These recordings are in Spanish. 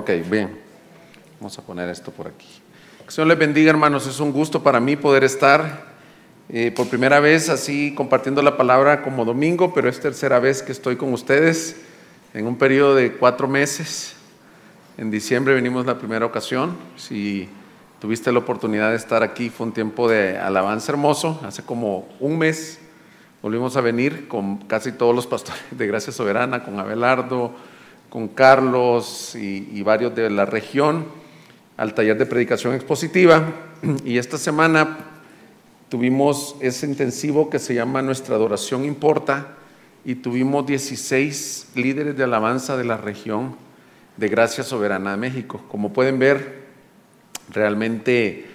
Ok, bien. Vamos a poner esto por aquí. Que el Señor les bendiga, hermanos. Es un gusto para mí poder estar por primera vez así compartiendo la palabra como domingo, pero es tercera vez que estoy con ustedes en un periodo de 4 meses. En diciembre vinimos la primera ocasión. Si tuviste la oportunidad de estar aquí, fue un tiempo de alabanza hermoso. Hace como un mes volvimos a venir con casi todos los pastores de Gracia Soberana, con Abelardo, con Carlos y varios de la región, al taller de predicación expositiva. Y esta semana tuvimos ese intensivo que se llama Nuestra Adoración Importa, y tuvimos 16 líderes de alabanza de la región de Gracia Soberana de México. Como pueden ver, realmente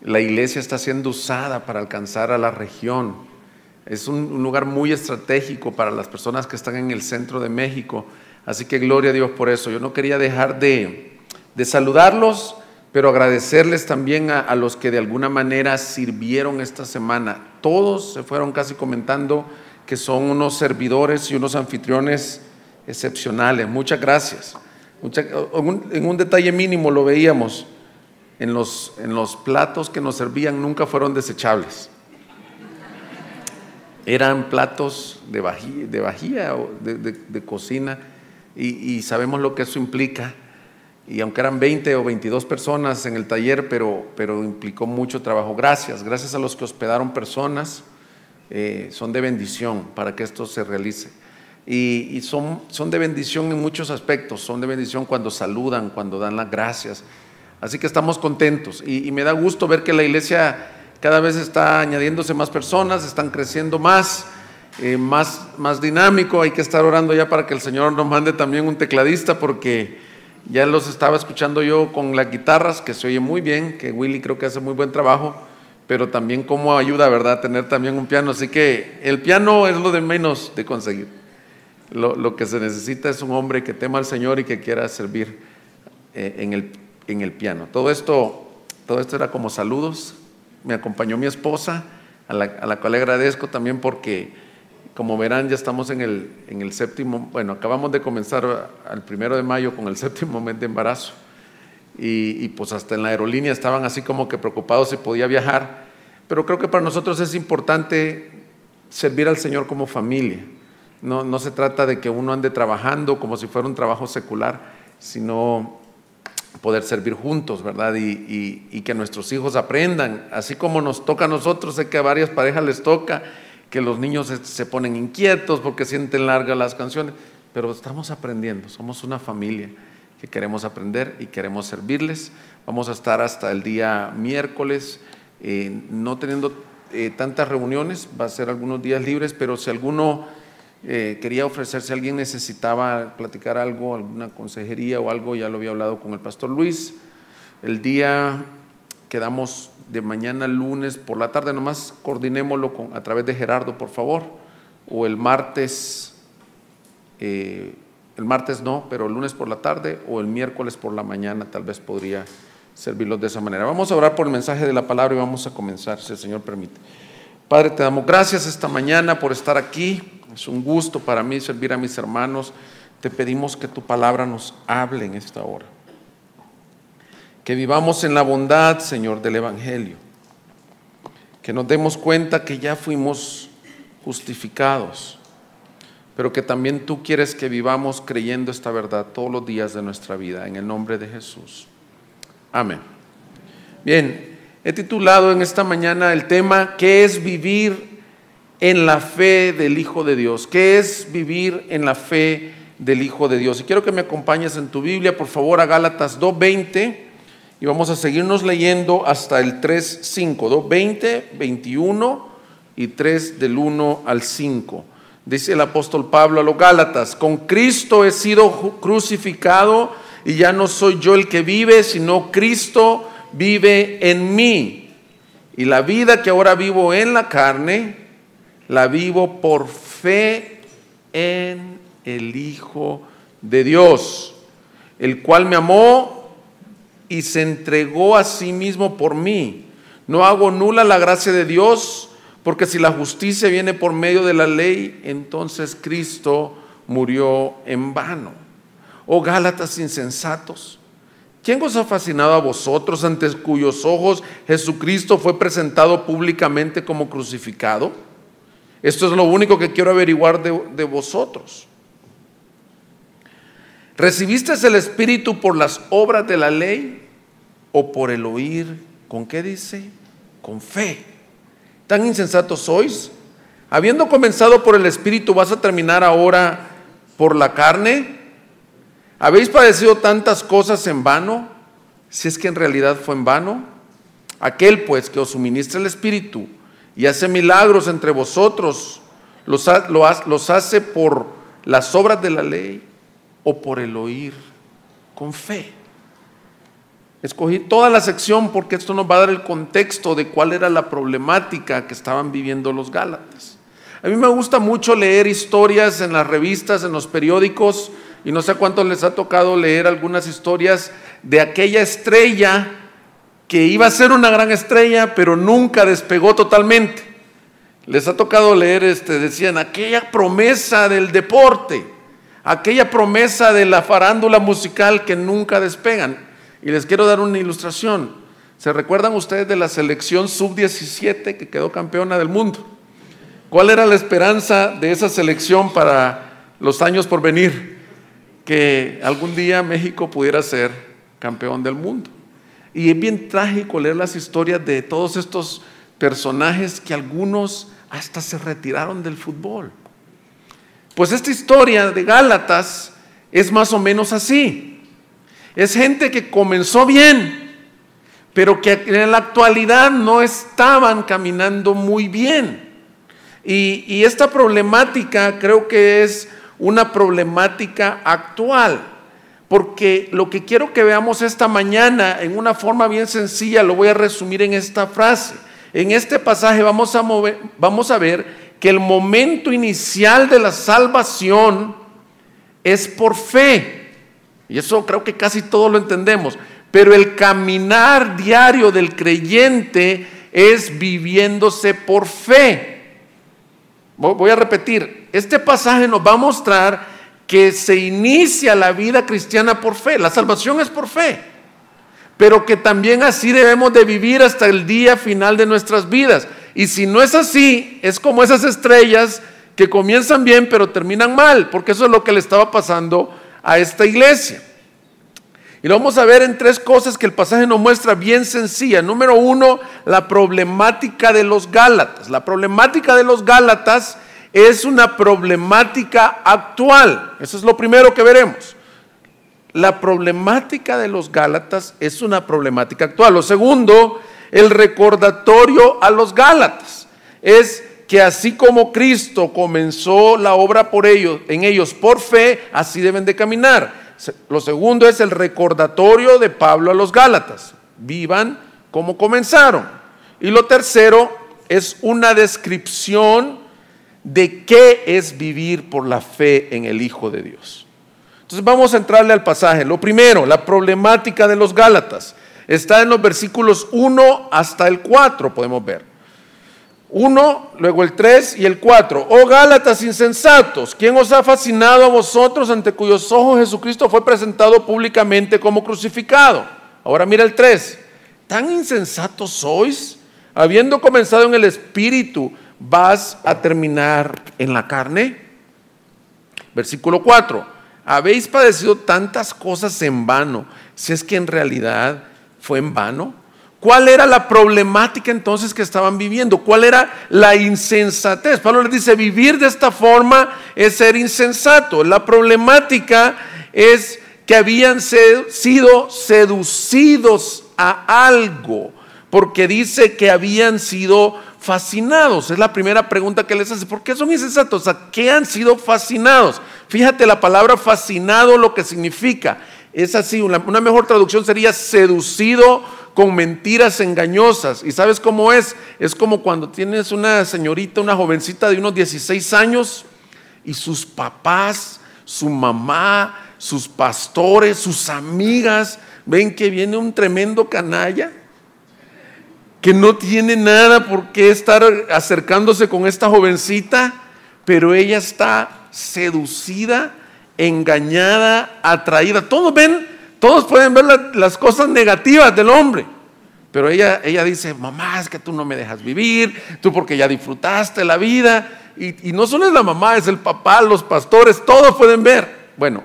la iglesia está siendo usada para alcanzar a la región. Es un lugar muy estratégico para las personas que están en el centro de México. Así que gloria a Dios por eso. Yo no quería dejar de saludarlos, pero agradecerles también a los que de alguna manera sirvieron esta semana. Todos se fueron casi comentando que son unos servidores y unos anfitriones excepcionales. Muchas gracias. En un detalle mínimo lo veíamos, en los platos que nos servían nunca fueron desechables. Eran platos de vajilla o de cocina, y sabemos lo que eso implica. Y aunque eran 20 o 22 personas en el taller, pero implicó mucho trabajo. Gracias a los que hospedaron personas, son de bendición para que esto se realice. Y son de bendición en muchos aspectos. Son de bendición cuando saludan, cuando dan las gracias. Así que estamos contentos y me da gusto ver que la iglesia cada vez está añadiéndose más personas, están creciendo más dinámico. Hay que estar orando ya para que el Señor nos mande también un tecladista, porque ya los estaba escuchando yo con las guitarras, que se oye muy bien, que Willy creo que hace muy buen trabajo, pero también cómo ayuda, ¿verdad?, tener también un piano. Así que el piano es lo de menos de conseguir. Lo que se necesita es un hombre que tema al Señor y que quiera servir en el piano. Todo esto era como saludos. Me acompañó mi esposa, a la cual le agradezco también, porque como verán ya estamos en el séptimo, bueno, acabamos de comenzar al 1 de mayo con el 7º mes de embarazo, y pues hasta en la aerolínea estaban así como que preocupados si podía viajar, pero creo que para nosotros es importante servir al Señor como familia. No se trata de que uno ande trabajando como si fuera un trabajo secular, sino poder servir juntos, ¿verdad? Y que nuestros hijos aprendan, así como nos toca a nosotros. Sé que a varias parejas les toca que los niños se ponen inquietos porque sienten largas las canciones, pero estamos aprendiendo, somos una familia que queremos aprender y queremos servirles. Vamos a estar hasta el día miércoles, no teniendo tantas reuniones, va a ser algunos días libres, pero si alguno quería ofrecerse, alguien necesitaba platicar algo, alguna consejería o algo, ya lo había hablado con el pastor Luis. El día quedamos de mañana lunes por la tarde, nomás coordinémoslo a través de Gerardo, por favor, o el martes no, pero el lunes por la tarde o el miércoles por la mañana, tal vez podría servirlos de esa manera. Vamos a orar por el mensaje de la palabra y vamos a comenzar, si el Señor permite. Padre, te damos gracias esta mañana por estar aquí. Es un gusto para mí servir a mis hermanos. Te pedimos que tu palabra nos hable en esta hora. Que vivamos en la bondad, Señor, del Evangelio. Que nos demos cuenta que ya fuimos justificados, pero que también tú quieres que vivamos creyendo esta verdad todos los días de nuestra vida. En el nombre de Jesús. Amén. Bien, he titulado en esta mañana el tema: ¿qué es vivir en la fe del Hijo de Dios? ¿Qué es vivir en la fe del Hijo de Dios? Y quiero que me acompañes en tu Biblia, por favor, a Gálatas 2:20, y vamos a seguirnos leyendo hasta el 3:5, 2:20, 21 y 3 del 1 al 5. Dice el apóstol Pablo a los Gálatas: con Cristo he sido crucificado, y ya no soy yo el que vive, sino Cristo vive en mí. Y la vida que ahora vivo en la carne, la vivo por fe en el Hijo de Dios, el cual me amó y se entregó a sí mismo por mí. No hago nula la gracia de Dios, porque si la justicia viene por medio de la ley, entonces Cristo murió en vano. Oh Gálatas insensatos, ¿Quién os ha fascinado a vosotros, ante cuyos ojos Jesucristo fue presentado públicamente como crucificado? Esto es lo único que quiero averiguar de vosotros. ¿Recibiste el Espíritu por las obras de la ley o por el oír? ¿Con qué dice? Con fe. ¿Tan insensatos sois? Habiendo comenzado por el Espíritu, ¿vas a terminar ahora por la carne? ¿Habéis padecido tantas cosas en vano? Si es que en realidad fue en vano. Aquel pues que os suministra el Espíritu y hace milagros entre vosotros, los hace por las obras de la ley o por el oír con fe. Escogí toda la sección porque esto nos va a dar el contexto de cuál era la problemática que estaban viviendo los Gálatas. A mí me gusta mucho leer historias en las revistas, en los periódicos, y no sé a cuántos les ha tocado leer algunas historias de aquella estrella que iba a ser una gran estrella, pero nunca despegó totalmente. Les ha tocado leer, decían, aquella promesa del deporte, aquella promesa de la farándula musical que nunca despegan. Y les quiero dar una ilustración. ¿Se recuerdan ustedes de la selección sub-17 que quedó campeona del mundo? ¿Cuál era la esperanza de esa selección para los años por venir? Que algún día México pudiera ser campeón del mundo. Y es bien trágico leer las historias de todos estos personajes que algunos hasta se retiraron del fútbol. Pues esta historia de Gálatas es más o menos así. Es gente que comenzó bien, pero que en la actualidad no estaban caminando muy bien. Y esta problemática creo que es una problemática actual, porque lo que quiero que veamos esta mañana en una forma bien sencilla, lo voy a resumir en esta frase. En este pasaje vamos a ver que el momento inicial de la salvación es por fe. Y eso creo que casi todos lo entendemos. Pero el caminar diario del creyente es viviéndose por fe. Voy a repetir. Este pasaje nos va a mostrar que se inicia la vida cristiana por fe. La salvación es por fe. Pero que también así debemos de vivir hasta el día final de nuestras vidas. Y si no es así, es como esas estrellas que comienzan bien pero terminan mal. Porque eso es lo que le estaba pasando a esta iglesia. Y lo vamos a ver en tres cosas que el pasaje nos muestra bien sencilla. Número uno, la problemática de los Gálatas. La problemática de los Gálatas es una problemática actual. Eso es lo primero que veremos. La problemática de los Gálatas es una problemática actual. Lo segundo, el recordatorio a los Gálatas es que así como Cristo comenzó la obra por ellos, en ellos por fe, así deben de caminar. Lo segundo es el recordatorio de Pablo a los Gálatas. Vivan como comenzaron. Y lo tercero es una descripción de qué es vivir por la fe en el Hijo de Dios. Entonces vamos a entrarle al pasaje. Lo primero, la problemática de los Gálatas. Está en los versículos 1 hasta el 4, podemos ver. 1, luego el 3 y el 4. Oh Gálatas insensatos, ¿quién os ha fascinado a vosotros, ante cuyos ojos Jesucristo fue presentado públicamente como crucificado? Ahora mira el 3. ¿Tan insensatos sois? Habiendo comenzado en el Espíritu, ¿vas a terminar en la carne? Versículo 4. ¿Habéis padecido tantas cosas en vano, si es que en realidad fue en vano? ¿Cuál era la problemática entonces que estaban viviendo? ¿Cuál era la insensatez? Pablo les dice, vivir de esta forma es ser insensato. La problemática es que habían sido seducidos a algo, porque dice que habían sido fascinados. Es la primera pregunta que les hace. ¿Por qué son insensatos? ¿A qué han sido fascinados? Fíjate la palabra fascinado, lo que significa. Es así, una mejor traducción sería seducido con mentiras engañosas. ¿Y sabes cómo es? Es como cuando tienes una señorita, una jovencita de unos 16 años y sus papás, su mamá, sus pastores, sus amigas ven que viene un tremendo canalla que no tiene nada por qué estar acercándose con esta jovencita, pero ella está seducida, engañada, atraída. Todos ven Todos pueden ver las cosas negativas del hombre, pero ella dice, mamá, es que tú no me dejas vivir, tú porque ya disfrutaste la vida. Y no solo es la mamá, es el papá, los pastores, todos pueden ver. Bueno,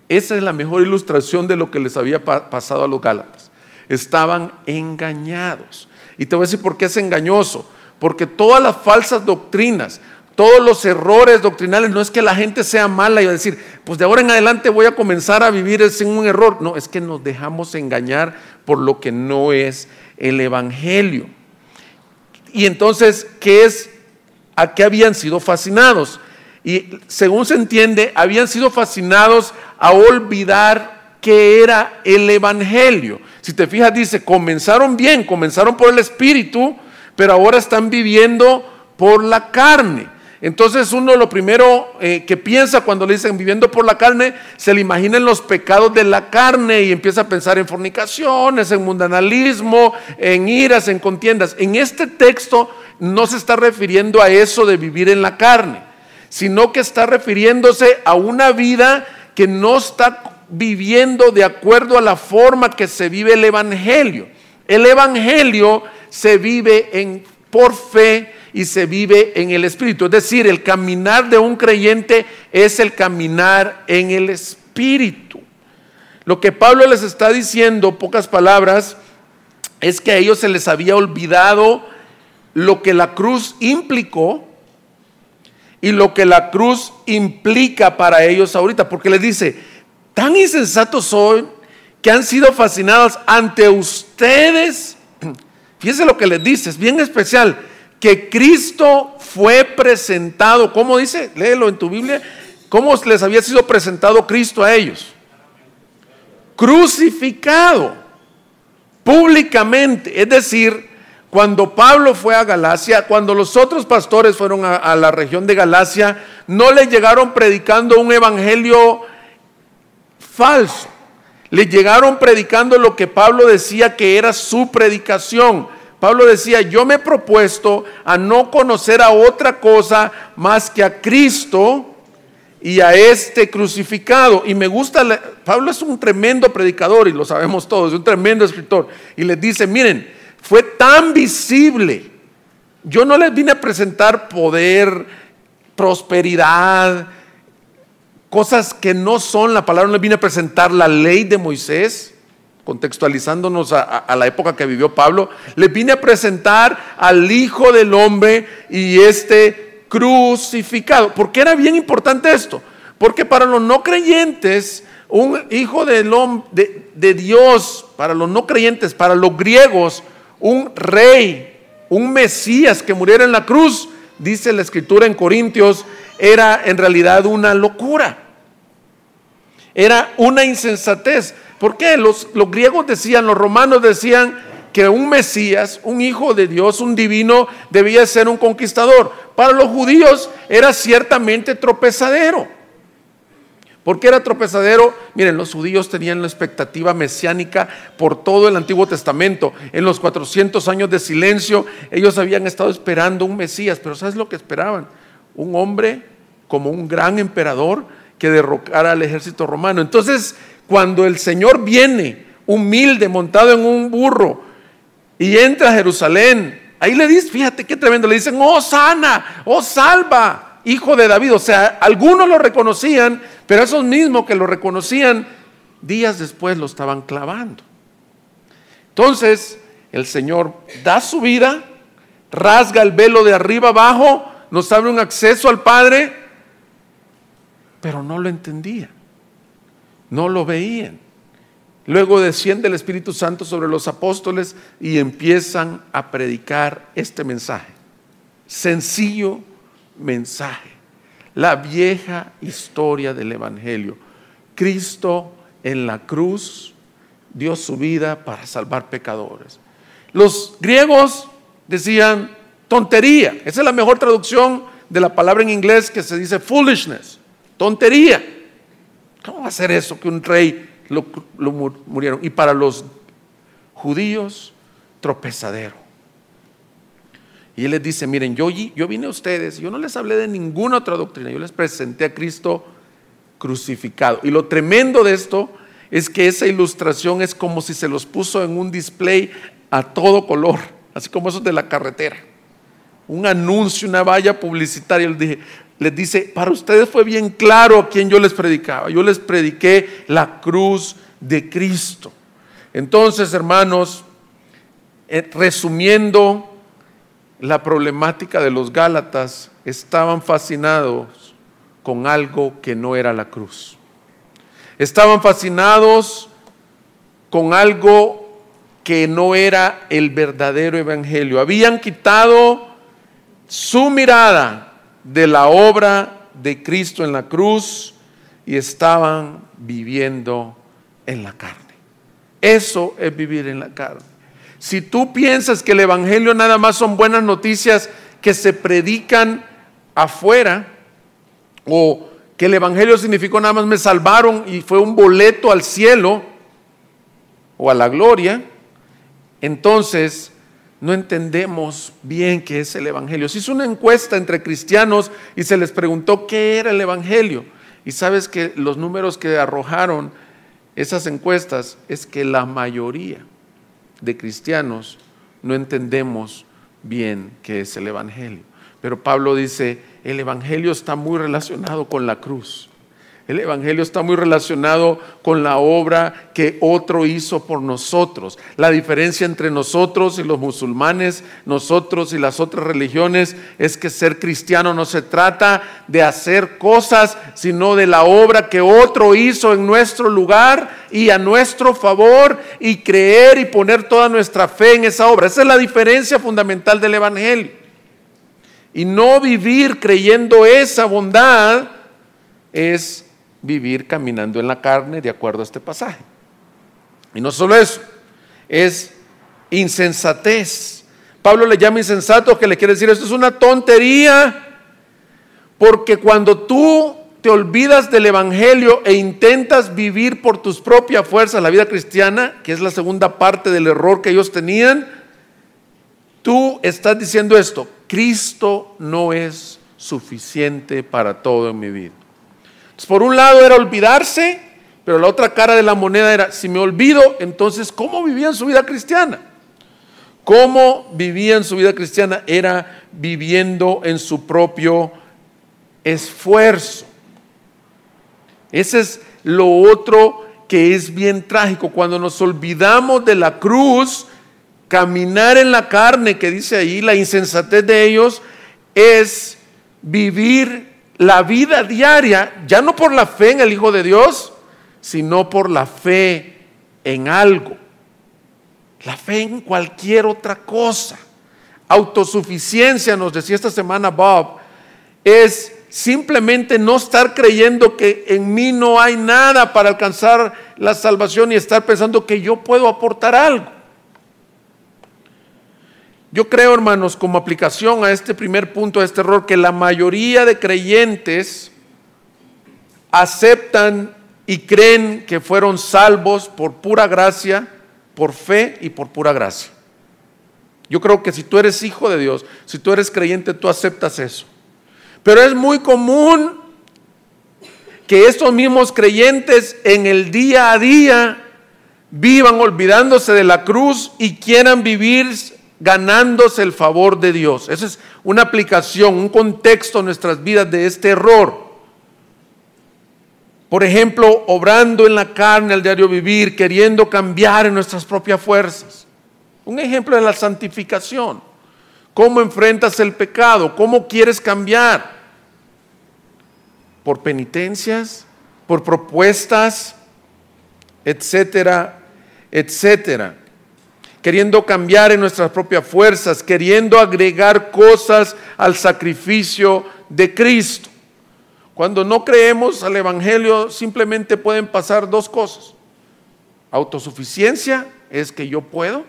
esa es la mejor ilustración de lo que les había pasado a los Gálatas. Estaban engañados. Y te voy a decir por qué es engañoso. Porque todas las falsas doctrinas, todos los errores doctrinales, no es que la gente sea mala y va a decir, pues de ahora en adelante voy a comenzar a vivir sin un error. No, es que nos dejamos engañar por lo que no es el evangelio. Y entonces, ¿a qué habían sido fascinados? Y según se entiende, habían sido fascinados a olvidar qué era el evangelio. Si te fijas, dice, comenzaron bien, comenzaron por el Espíritu, pero ahora están viviendo por la carne. Entonces uno lo primero que piensa cuando le dicen viviendo por la carne, se le imaginan los pecados de la carne y empieza a pensar en fornicaciones, en mundanalismo, en iras, en contiendas. En este texto no se está refiriendo a eso de vivir en la carne, sino que está refiriéndose a una vida que no está viviendo de acuerdo a la forma que se vive el evangelio. El evangelio se vive por fe y se vive en el Espíritu. Es decir, el caminar de un creyente es el caminar en el Espíritu. Lo que Pablo les está diciendo, pocas palabras, es que a ellos se les había olvidado lo que la cruz implicó y lo que la cruz implica para ellos ahorita, porque les dice, tan insensatos son que han sido fascinados ante ustedes. Fíjense lo que les dice, es bien especial, que Cristo fue presentado. ¿Cómo dice? Léelo en tu Biblia. ¿Cómo les había sido presentado Cristo a ellos? Crucificado públicamente. Es decir, cuando Pablo fue a Galacia, cuando los otros pastores fueron a la región de Galacia, no le llegaron predicando un evangelio falso. Le llegaron predicando lo que Pablo decía que era su predicación. Pablo decía, yo me he propuesto a no conocer a otra cosa más que a Cristo y a este crucificado. Y me gusta, Pablo es un tremendo predicador y lo sabemos todos, es un tremendo escritor. Y les dice, miren, fue tan visible. Yo no les vine a presentar poder, prosperidad, cosas que no son la palabra. No les vine a presentar la ley de Moisés, contextualizándonos a la época que vivió Pablo. Les vine a presentar al Hijo del Hombre y este crucificado. ¿Por qué era bien importante esto? Porque para los no creyentes, un hijo del hombre, de Dios, para los no creyentes, para los griegos, un rey, un Mesías que muriera en la cruz, dice la Escritura en Corintios, era en realidad una locura. Era una insensatez. ¿Por qué? Los griegos decían, los romanos decían que un Mesías, un hijo de Dios, un divino, debía ser un conquistador. Para los judíos era ciertamente tropezadero. ¿Por qué era tropezadero? Miren, los judíos tenían la expectativa mesiánica por todo el Antiguo Testamento. En los 400 años de silencio, ellos habían estado esperando un Mesías, pero ¿sabes lo que esperaban? Un hombre como un gran emperador que derrocara al ejército romano. Entonces, cuando el Señor viene humilde, montado en un burro, y entra a Jerusalén, ahí le dice, fíjate qué tremendo, le dicen, oh sana, oh salva, hijo de David. O sea, algunos lo reconocían, pero esos mismos que lo reconocían, días después lo estaban clavando. Entonces, el Señor da su vida, rasga el velo de arriba abajo, nos abre un acceso al Padre, pero no lo entendían, no lo veían. Luego desciende el Espíritu Santo sobre los apóstoles y empiezan a predicar este mensaje, sencillo mensaje, la vieja historia del Evangelio. Cristo en la cruz dio su vida para salvar pecadores. Los griegos decían tontería. Esa es la mejor traducción de la palabra en inglés, que se dice foolishness, tontería. ¿Cómo va a ser eso que un rey lo murieron? Y para los judíos, tropezadero. Y él les dice, miren, yo vine a ustedes, yo no les hablé de ninguna otra doctrina, yo les presenté a Cristo crucificado. Y lo tremendo de esto es que esa ilustración es como si se los puso en un display a todo color, así como esos de la carretera. Un anuncio, una valla publicitaria. Les dice, para ustedes fue bien claro a quién yo les predicaba. Yo les prediqué la cruz de Cristo. Entonces, hermanos, resumiendo la problemática de los Gálatas, estaban fascinados con algo que no era la cruz. Estaban fascinados con algo que no era el verdadero evangelio. Habían quitado su mirada de la obra de Cristo en la cruz y estaban viviendo en la carne. Eso es vivir en la carne. Si tú piensas que el evangelio nada más son buenas noticias que se predican afuera, o que el evangelio significó nada más me salvaron y fue un boleto al cielo o a la gloria, entonces no entendemos bien qué es el evangelio. Se hizo una encuesta entre cristianos y se les preguntó qué era el evangelio, y sabes que los números que arrojaron esas encuestas es que la mayoría de cristianos no entendemos bien qué es el evangelio. Pero Pablo dice, el evangelio está muy relacionado con la cruz. El evangelio está muy relacionado con la obra que otro hizo por nosotros. La diferencia entre nosotros y los musulmanes, nosotros y las otras religiones, es que ser cristiano no se trata de hacer cosas, sino de la obra que otro hizo en nuestro lugar y a nuestro favor, y creer y poner toda nuestra fe en esa obra. Esa es la diferencia fundamental del evangelio. Y no vivir creyendo esa bondad es vivir caminando en la carne, de acuerdo a este pasaje. Y no solo eso, es insensatez. Pablo le llama insensato, que le quiere decir esto es una tontería, porque cuando tú te olvidas del evangelio e intentas vivir por tus propias fuerzas la vida cristiana, que es la segunda parte del error que ellos tenían, tú estás diciendo esto: Cristo no es suficiente para todo en mi vida. Entonces, por un lado era olvidarse, pero la otra cara de la moneda era, si me olvido, entonces ¿cómo vivían su vida cristiana? ¿Cómo vivían su vida cristiana? Era viviendo en su propio esfuerzo. Ese es lo otro que es bien trágico. Cuando nos olvidamos de la cruz, caminar en la carne, que dice ahí, la insensatez de ellos es vivir la vida diaria, ya no por la fe en el Hijo de Dios, sino por la fe en algo. La fe en cualquier otra cosa. Autosuficiencia, nos decía esta semana Bob, es simplemente no estar creyendo que en mí no hay nada para alcanzar la salvación y estar pensando que yo puedo aportar algo. Yo creo, hermanos, como aplicación a este primer punto, a este error, que la mayoría de creyentes aceptan y creen que fueron salvos por pura gracia, por fe y por pura gracia. Yo creo que si tú eres hijo de Dios, si tú eres creyente, tú aceptas eso. Pero es muy común que estos mismos creyentes en el día a día vivan olvidándose de la cruz y quieran vivir ganándose el favor de Dios. Esa es una aplicación, un contexto en nuestras vidas de este error. Por ejemplo, obrando en la carne al diario vivir, queriendo cambiar en nuestras propias fuerzas. Un ejemplo de la santificación. ¿Cómo enfrentas el pecado? ¿Cómo quieres cambiar? ¿Por penitencias? ¿Por propuestas? Etcétera, etcétera. Queriendo cambiar en nuestras propias fuerzas, queriendo agregar cosas al sacrificio de Cristo. Cuando no creemos al evangelio, simplemente pueden pasar dos cosas. Autosuficiencia es que yo puedo,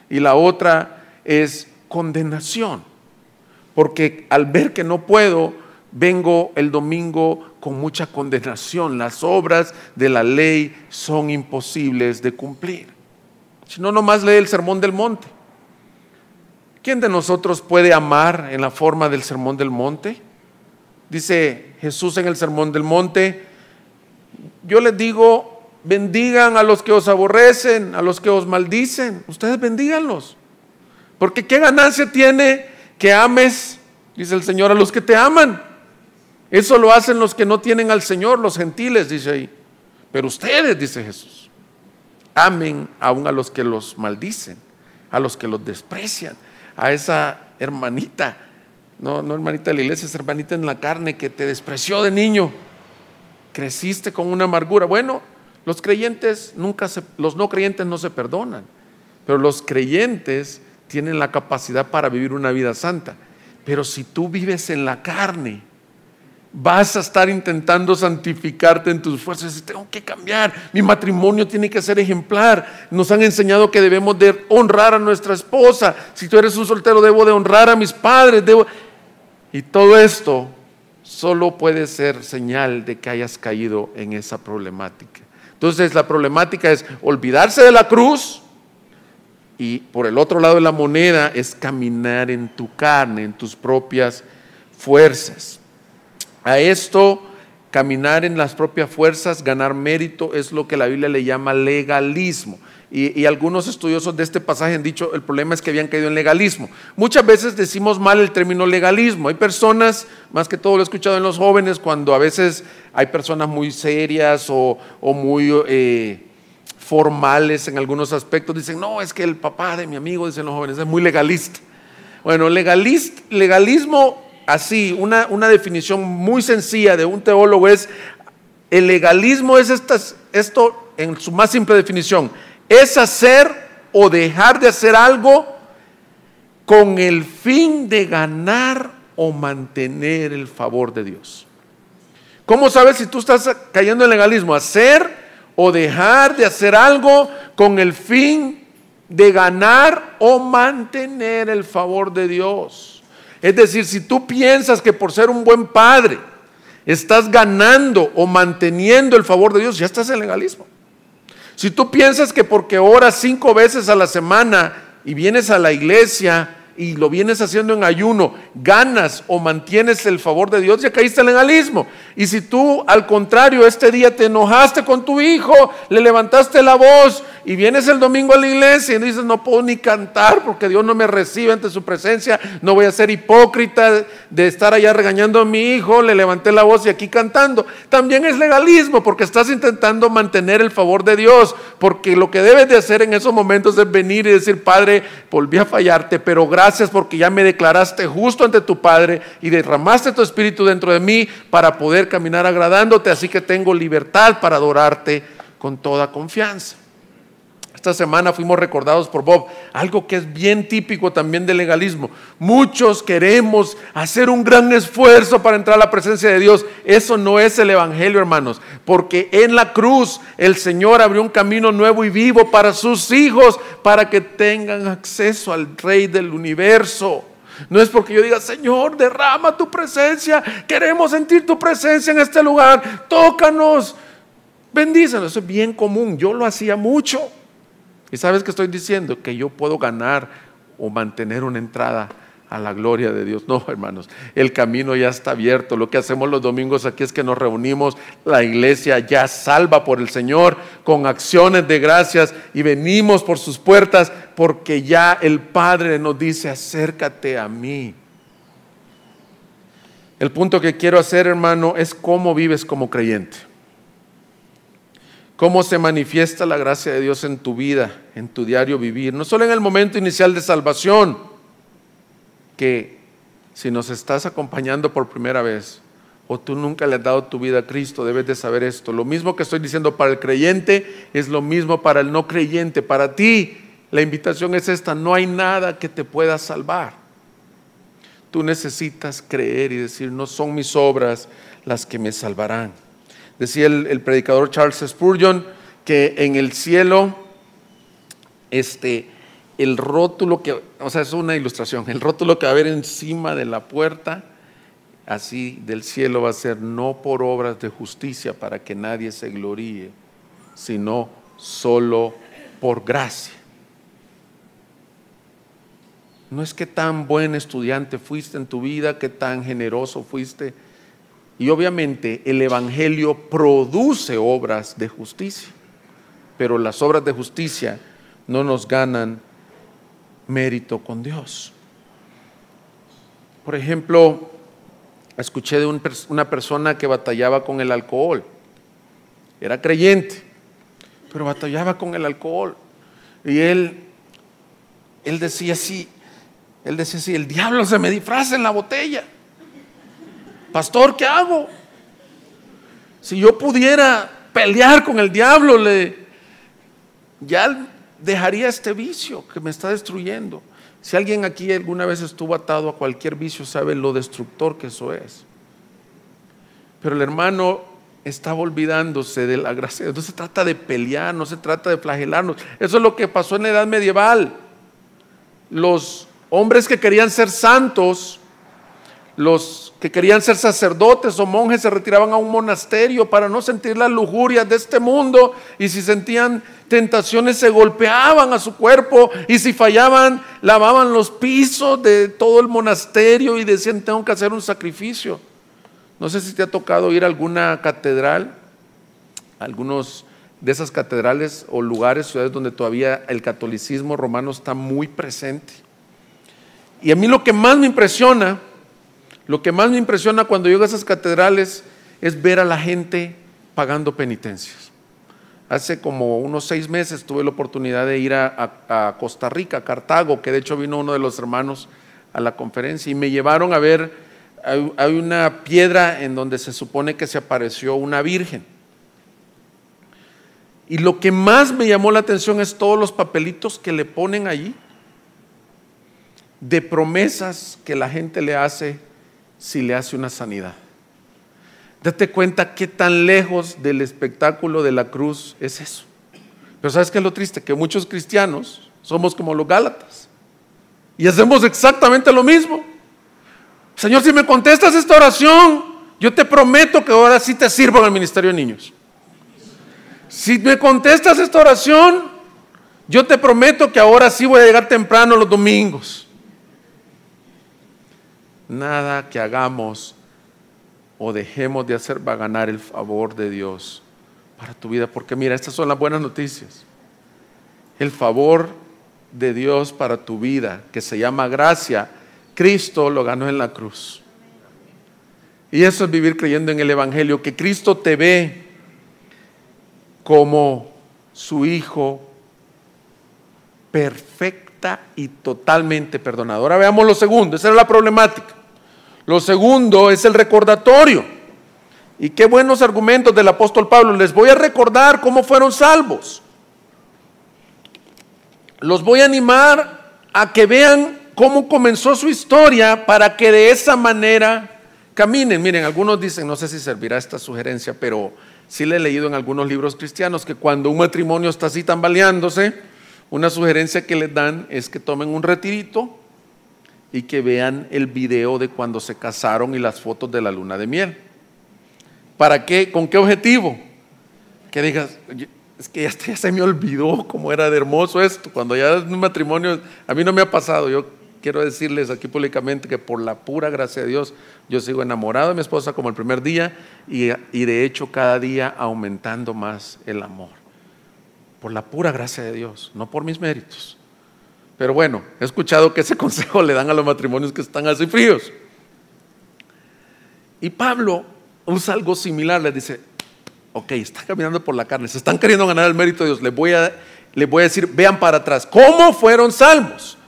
y la otra es condenación, porque al ver que no puedo, vengo el domingo con mucha condenación. Las obras de la ley son imposibles de cumplir. Si no, nomás lee el Sermón del Monte. ¿Quién de nosotros puede amar en la forma del Sermón del Monte? Dice Jesús en el Sermón del Monte, yo les digo bendigan a los que os aborrecen, a los que os maldicen. Ustedes bendíganlos. Porque ¿qué ganancia tiene que ames, dice el Señor, a los que te aman? Eso lo hacen los que no tienen al Señor, los gentiles, dice ahí. Pero ustedes, dice Jesús, amen aún a los que los maldicen, a los que los desprecian, a esa hermanita, no hermanita de la iglesia, es hermanita en la carne que te despreció de niño. Creciste con una amargura. Bueno, los creyentes los no creyentes no se perdonan, pero los creyentes tienen la capacidad para vivir una vida santa. Pero si tú vives en la carne, vas a estar intentando santificarte en tus fuerzas. Tengo que cambiar, mi matrimonio tiene que ser ejemplar. Nos han enseñado que debemos de honrar a nuestra esposa. Si tú eres un soltero, debo de honrar a mis padres. Y todo esto solo puede ser señal de que hayas caído en esa problemática. Entonces la problemática es olvidarse de la cruz, y por el otro lado de la moneda es caminar en tu carne, en tus propias fuerzas. A esto, caminar en las propias fuerzas, ganar mérito, es lo que la Biblia le llama legalismo. Y algunos estudiosos de este pasaje han dicho, el problema es que habían caído en legalismo. Muchas veces decimos mal el término legalismo. Hay personas, más que todo lo he escuchado en los jóvenes, cuando a veces hay personas muy serias o muy formales en algunos aspectos, dicen, no, es que el papá de mi amigo, dicen los jóvenes, es muy legalista. Bueno, legalismo, así, una definición muy sencilla de un teólogo es, el legalismo es esto en su más simple definición, es hacer o dejar de hacer algo con el fin de ganar o mantener el favor de Dios. ¿Cómo sabes si tú estás cayendo en legalismo? Hacer o dejar de hacer algo con el fin de ganar o mantener el favor de Dios. Es decir, si tú piensas que por ser un buen padre estás ganando o manteniendo el favor de Dios, ya estás en legalismo. Si tú piensas que porque oras 5 veces a la semana y vienes a la iglesia y lo vienes haciendo en ayuno, ganas o mantienes el favor de Dios, ya caíste en legalismo. Y si tú al contrario este día te enojaste con tu hijo, le levantaste la voz y vienes el domingo a la iglesia y dices, no puedo ni cantar porque Dios no me recibe ante su presencia, no voy a ser hipócrita de estar allá regañando a mi hijo, le levanté la voz y aquí cantando, también es legalismo porque estás intentando mantener el favor de Dios, porque lo que debes de hacer en esos momentos es venir y decir, Padre, volví a fallarte, pero gracias porque ya me declaraste justo ante tu Padre y derramaste tu espíritu dentro de mí para poder caminar agradándote, así que tengo libertad para adorarte con toda confianza. Esta semana fuimos recordados por Bob, algo que es bien típico también del legalismo. Muchos queremos hacer un gran esfuerzo para entrar a la presencia de Dios. Eso no es el evangelio, hermanos, porque en la cruz el Señor abrió un camino nuevo y vivo para sus hijos, para que tengan acceso al Rey del universo. No es porque yo diga, Señor, derrama tu presencia, queremos sentir tu presencia en este lugar, tócanos, bendícenos. Eso es bien común, yo lo hacía mucho. ¿Y sabes qué estoy diciendo? Que yo puedo ganar o mantener una entrada a la gloria de Dios. No, hermanos, el camino ya está abierto. Lo que hacemos los domingos aquí es que nos reunimos, la iglesia ya salva por el Señor con acciones de gracias y venimos por sus puertas porque ya el Padre nos dice, acércate a mí. El punto que quiero hacer, hermano, es cómo vives como creyente. Cómo se manifiesta la gracia de Dios en tu vida, en tu diario vivir. No solo en el momento inicial de salvación, que si nos estás acompañando por primera vez o tú nunca le has dado tu vida a Cristo, debes de saber esto. Lo mismo que estoy diciendo para el creyente es lo mismo para el no creyente. Para ti la invitación es esta: no hay nada que te pueda salvar. Tú necesitas creer y decir, no son mis obras las que me salvarán. Decía el predicador Charles Spurgeon que en el cielo el rótulo que, o sea, es una ilustración, el rótulo que va a haber encima de la puerta así del cielo va a ser: no por obras de justicia para que nadie se gloríe, sino solo por gracia. No es que tan buen estudiante fuiste en tu vida, que tan generoso fuiste. Y obviamente el evangelio produce obras de justicia. pero las obras de justicia no nos ganan mérito con Dios. Por ejemplo, escuché de una persona que batallaba con el alcohol. Era creyente, pero batallaba con el alcohol. Y él decía así, el diablo se me disfraza en la botella. Pastor, ¿qué hago? Si yo pudiera pelear con el diablo, ya dejaría este vicio que me está destruyendo. Si alguien aquí alguna vez estuvo atado a cualquier vicio, sabe lo destructor que eso es. Pero el hermano estaba olvidándose de la gracia. No se trata de pelear, no se trata de flagelarnos. Eso es lo que pasó en la edad medieval. Los hombres que querían ser santos, los que querían ser sacerdotes o monjes, se retiraban a un monasterio para no sentir las lujurias de este mundo, y si sentían tentaciones se golpeaban a su cuerpo, y si fallaban lavaban los pisos de todo el monasterio y decían: tengo que hacer un sacrificio. No sé si te ha tocado ir a alguna catedral, algunos de esas catedrales o lugares, ciudades donde todavía el catolicismo romano está muy presente. Y a mí lo que más me impresiona cuando llego a esas catedrales es ver a la gente pagando penitencias. Hace como unos 6 meses tuve la oportunidad de ir a Costa Rica, a Cartago, que de hecho vino uno de los hermanos a la conferencia, y me llevaron a ver, hay una piedra en donde se supone que se apareció una virgen. Y lo que más me llamó la atención es todos los papelitos que le ponen allí de promesas que la gente le hace si le hace una sanidad. Date cuenta qué tan lejos del espectáculo de la cruz es eso. Pero ¿sabes qué es lo triste? Que muchos cristianos somos como los Gálatas y hacemos exactamente lo mismo. Señor, si me contestas esta oración, yo te prometo que ahora sí te sirvo en el ministerio de niños. Si me contestas esta oración, yo te prometo que ahora sí voy a llegar temprano los domingos. Nada que hagamos o dejemos de hacer va a ganar el favor de Dios para tu vida, porque mira, estas son las buenas noticias. El favor de Dios para tu vida, que se llama gracia, Cristo lo ganó en la cruz. Y eso es vivir creyendo en el Evangelio, que Cristo te ve como su Hijo perfecta y totalmente perdonado. Ahora veamos lo segundo, esa era la problemática. Lo segundo es el recordatorio. Y qué buenos argumentos del apóstol Pablo. Les voy a recordar cómo fueron salvos. Los voy a animar a que vean cómo comenzó su historia para que de esa manera caminen. Miren, algunos dicen, no sé si servirá esta sugerencia, pero sí le he leído en algunos libros cristianos que cuando un matrimonio está así tambaleándose, una sugerencia que les dan es que tomen un retirito y que vean el video de cuando se casaron y las fotos de la luna de miel. ¿Para qué? ¿Con qué objetivo? Que digas, es que ya se me olvidó cómo era de hermoso esto. Cuando ya es un matrimonio, a mí no me ha pasado. Yo quiero decirles aquí públicamente que por la pura gracia de Dios, yo sigo enamorado de mi esposa como el primer día, y de hecho cada día aumentando más el amor. Por la pura gracia de Dios, no por mis méritos. Pero bueno, he escuchado que ese consejo le dan a los matrimonios que están así fríos. Y Pablo usa algo similar, les dice, ok, están caminando por la carne, se están queriendo ganar el mérito de Dios, les voy a decir, vean para atrás, ¿cómo fueron salvos?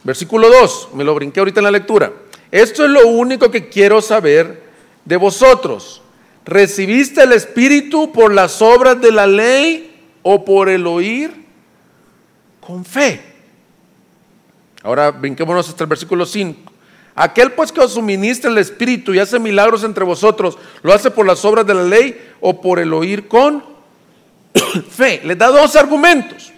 Versículo 2, me lo brinqué ahorita en la lectura. Esto es lo único que quiero saber de vosotros. ¿Recibiste el Espíritu por las obras de la ley o por el oír con fe? Ahora brinquémonos hasta el versículo 5. Aquel pues que os suministra el Espíritu y hace milagros entre vosotros, ¿lo hace por las obras de la ley o por el oír con fe? Les da 2 argumentos.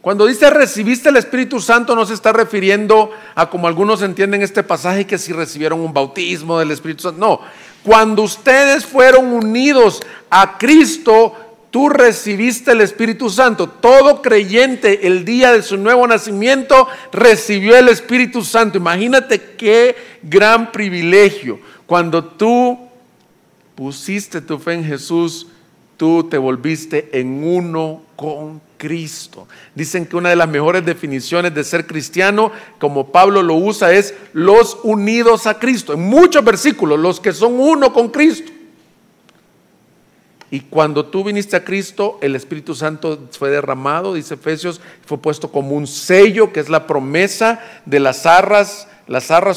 Cuando dice recibiste el Espíritu Santo, no se está refiriendo a como algunos entienden este pasaje, que si recibieron un bautismo del Espíritu Santo. No, cuando ustedes fueron unidos a Cristo, tú recibiste el Espíritu Santo. Todo creyente el día de su nuevo nacimiento recibió el Espíritu Santo. Imagínate qué gran privilegio. Cuando tú pusiste tu fe en Jesús, tú te volviste en uno con Cristo. Dicen que una de las mejores definiciones de ser cristiano, como Pablo lo usa, es los unidos a Cristo. En muchos versículos, los que son uno con Cristo. Y cuando tú viniste a Cristo, el Espíritu Santo fue derramado, dice Efesios, fue puesto como un sello, que es la promesa de las arras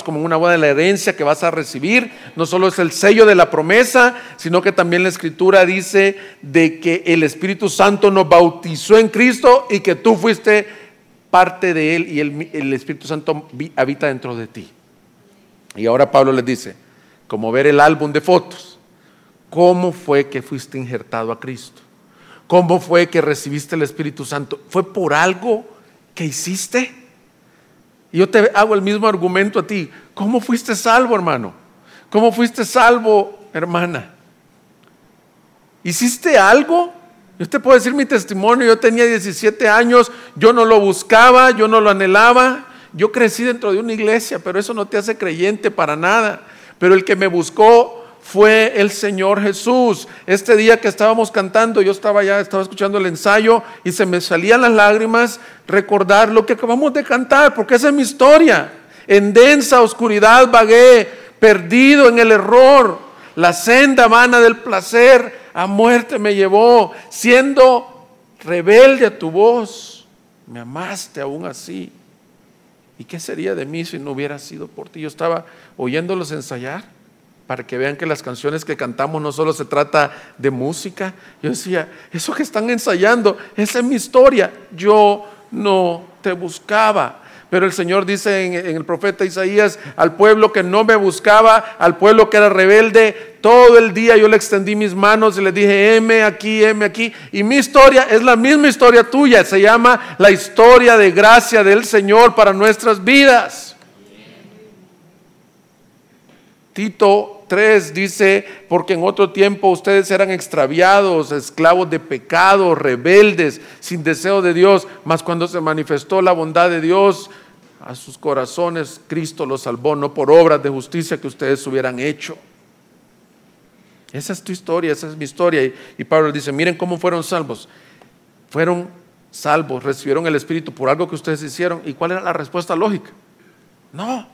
como una boda de la herencia que vas a recibir. No solo es el sello de la promesa, sino que también la Escritura dice de que el Espíritu Santo nos bautizó en Cristo y que tú fuiste parte de Él y el Espíritu Santo habita dentro de ti. Y ahora Pablo les dice, como ver el álbum de fotos, ¿cómo fue que fuiste injertado a Cristo? ¿Cómo fue que recibiste el Espíritu Santo? ¿Fue por algo que hiciste? Y yo te hago el mismo argumento a ti. ¿Cómo fuiste salvo, hermano? ¿Cómo fuiste salvo, hermana? ¿Hiciste algo? Yo te puedo decir mi testimonio. Yo tenía 17 años, yo no lo buscaba, yo no lo anhelaba. Yo crecí dentro de una iglesia, pero eso no te hace creyente para nada. Pero el que me buscó fue el Señor Jesús. Este día que estábamos cantando, yo estaba escuchando el ensayo y se me salían las lágrimas recordar lo que acabamos de cantar, porque esa es mi historia. En densa oscuridad vagué, perdido en el error, la senda vana del placer a muerte me llevó, siendo rebelde a tu voz, me amaste aún así. ¿Y qué sería de mí si no hubiera sido por ti? Yo estaba oyéndolos ensayar, para que vean que las canciones que cantamos no solo se trata de música. Yo decía, eso que están ensayando, esa es mi historia. Yo no te buscaba. Pero el Señor dice en el profeta Isaías, al pueblo que no me buscaba, al pueblo que era rebelde, todo el día yo le extendí mis manos y le dije, heme aquí, heme aquí. Y mi historia es la misma historia tuya, se llama la historia de gracia del Señor para nuestras vidas. Tito 3 dice, porque en otro tiempo ustedes eran extraviados, esclavos de pecado, rebeldes, sin deseo de Dios, mas cuando se manifestó la bondad de Dios a sus corazones, Cristo los salvó, no por obras de justicia que ustedes hubieran hecho. Esa es tu historia, esa es mi historia. Y Pablo dice, miren cómo fueron salvos. Fueron salvos, recibieron el Espíritu por algo que ustedes hicieron. ¿Y cuál era la respuesta lógica? No.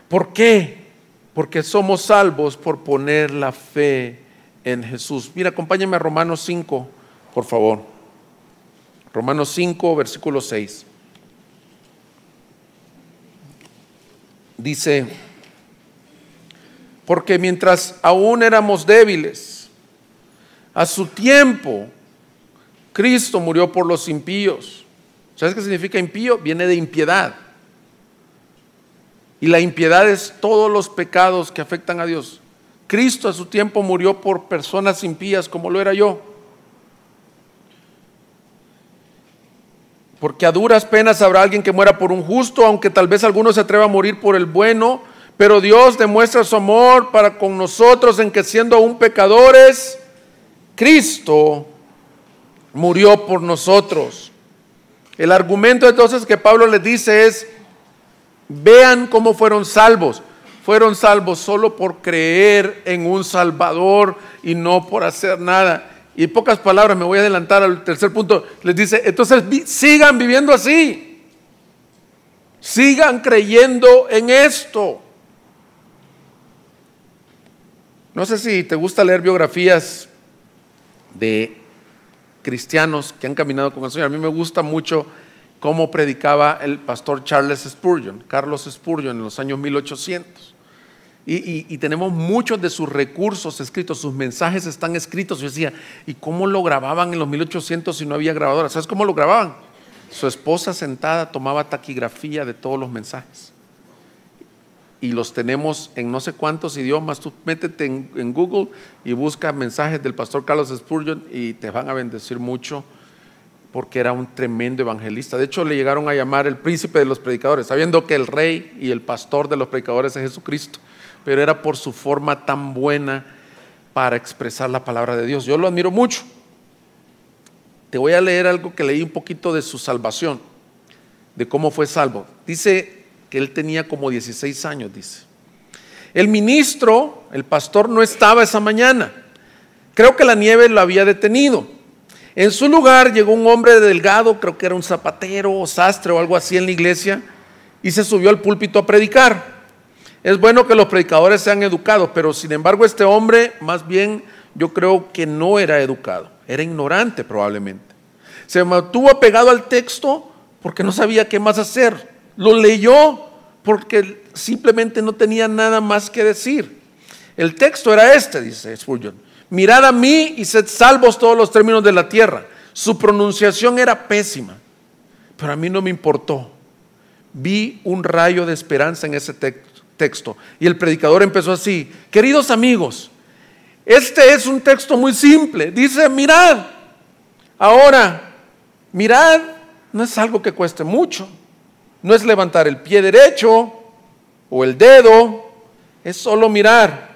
¿Por qué? Porque somos salvos por poner la fe en Jesús. Mira, acompáñame a Romanos 5, por favor. Romanos 5, versículo 6. Dice, porque mientras aún éramos débiles, a su tiempo, Cristo murió por los impíos. ¿Sabes qué significa impío? Viene de impiedad. Y la impiedad es todos los pecados que afectan a Dios. Cristo a su tiempo murió por personas impías como lo era yo. Porque a duras penas habrá alguien que muera por un justo, aunque tal vez alguno se atreva a morir por el bueno. Pero Dios demuestra su amor para con nosotros en que siendo aún pecadores, Cristo murió por nosotros. El argumento entonces que Pablo les dice es, vean cómo fueron salvos. Fueron salvos solo por creer en un Salvador y no por hacer nada. Y en pocas palabras, me voy a adelantar al tercer punto, les dice, entonces sigan viviendo así. Sigan creyendo en esto. No sé si te gusta leer biografías de cristianos que han caminado con el Señor. A mí me gusta mucho cómo predicaba el pastor Carlos Spurgeon en los años 1800. Y tenemos muchos de sus recursos escritos, sus mensajes están escritos. Yo decía, ¿y cómo lo grababan en los 1800 si no había grabadora? ¿Sabes cómo lo grababan? Su esposa sentada tomaba taquigrafía de todos los mensajes. Y los tenemos en no sé cuántos idiomas. Tú métete en Google y busca mensajes del pastor Carlos Spurgeon y te van a bendecir mucho, porque era un tremendo evangelista. De hecho, le llegaron a llamar el príncipe de los predicadores, sabiendo que el rey y el pastor de los predicadores es Jesucristo, pero era por su forma tan buena para expresar la palabra de Dios. Yo lo admiro mucho. Te voy a leer algo que leí un poquito de su salvación, de cómo fue salvo. Dice que él tenía como 16 años, dice. El ministro, el pastor, no estaba esa mañana. Creo que la nieve lo había detenido. En su lugar llegó un hombre delgado, creo que era un zapatero o sastre o algo así en la iglesia, y se subió al púlpito a predicar. Es bueno que los predicadores sean educados, pero sin embargo este hombre más bien yo creo que no era educado, era ignorante probablemente. Se mantuvo apegado al texto porque no sabía qué más hacer. Lo leyó porque simplemente no tenía nada más que decir. El texto era este, dice Spurgeon: mirad a mí y sed salvos todos los términos de la tierra. Su pronunciación era pésima, pero a mí no me importó. Vi un rayo de esperanza en ese texto. Y el predicador empezó así: queridos amigos, este es un texto muy simple. Dice, mirad. Ahora, mirad no es algo que cueste mucho. No es levantar el pie derecho o el dedo, es solo mirar.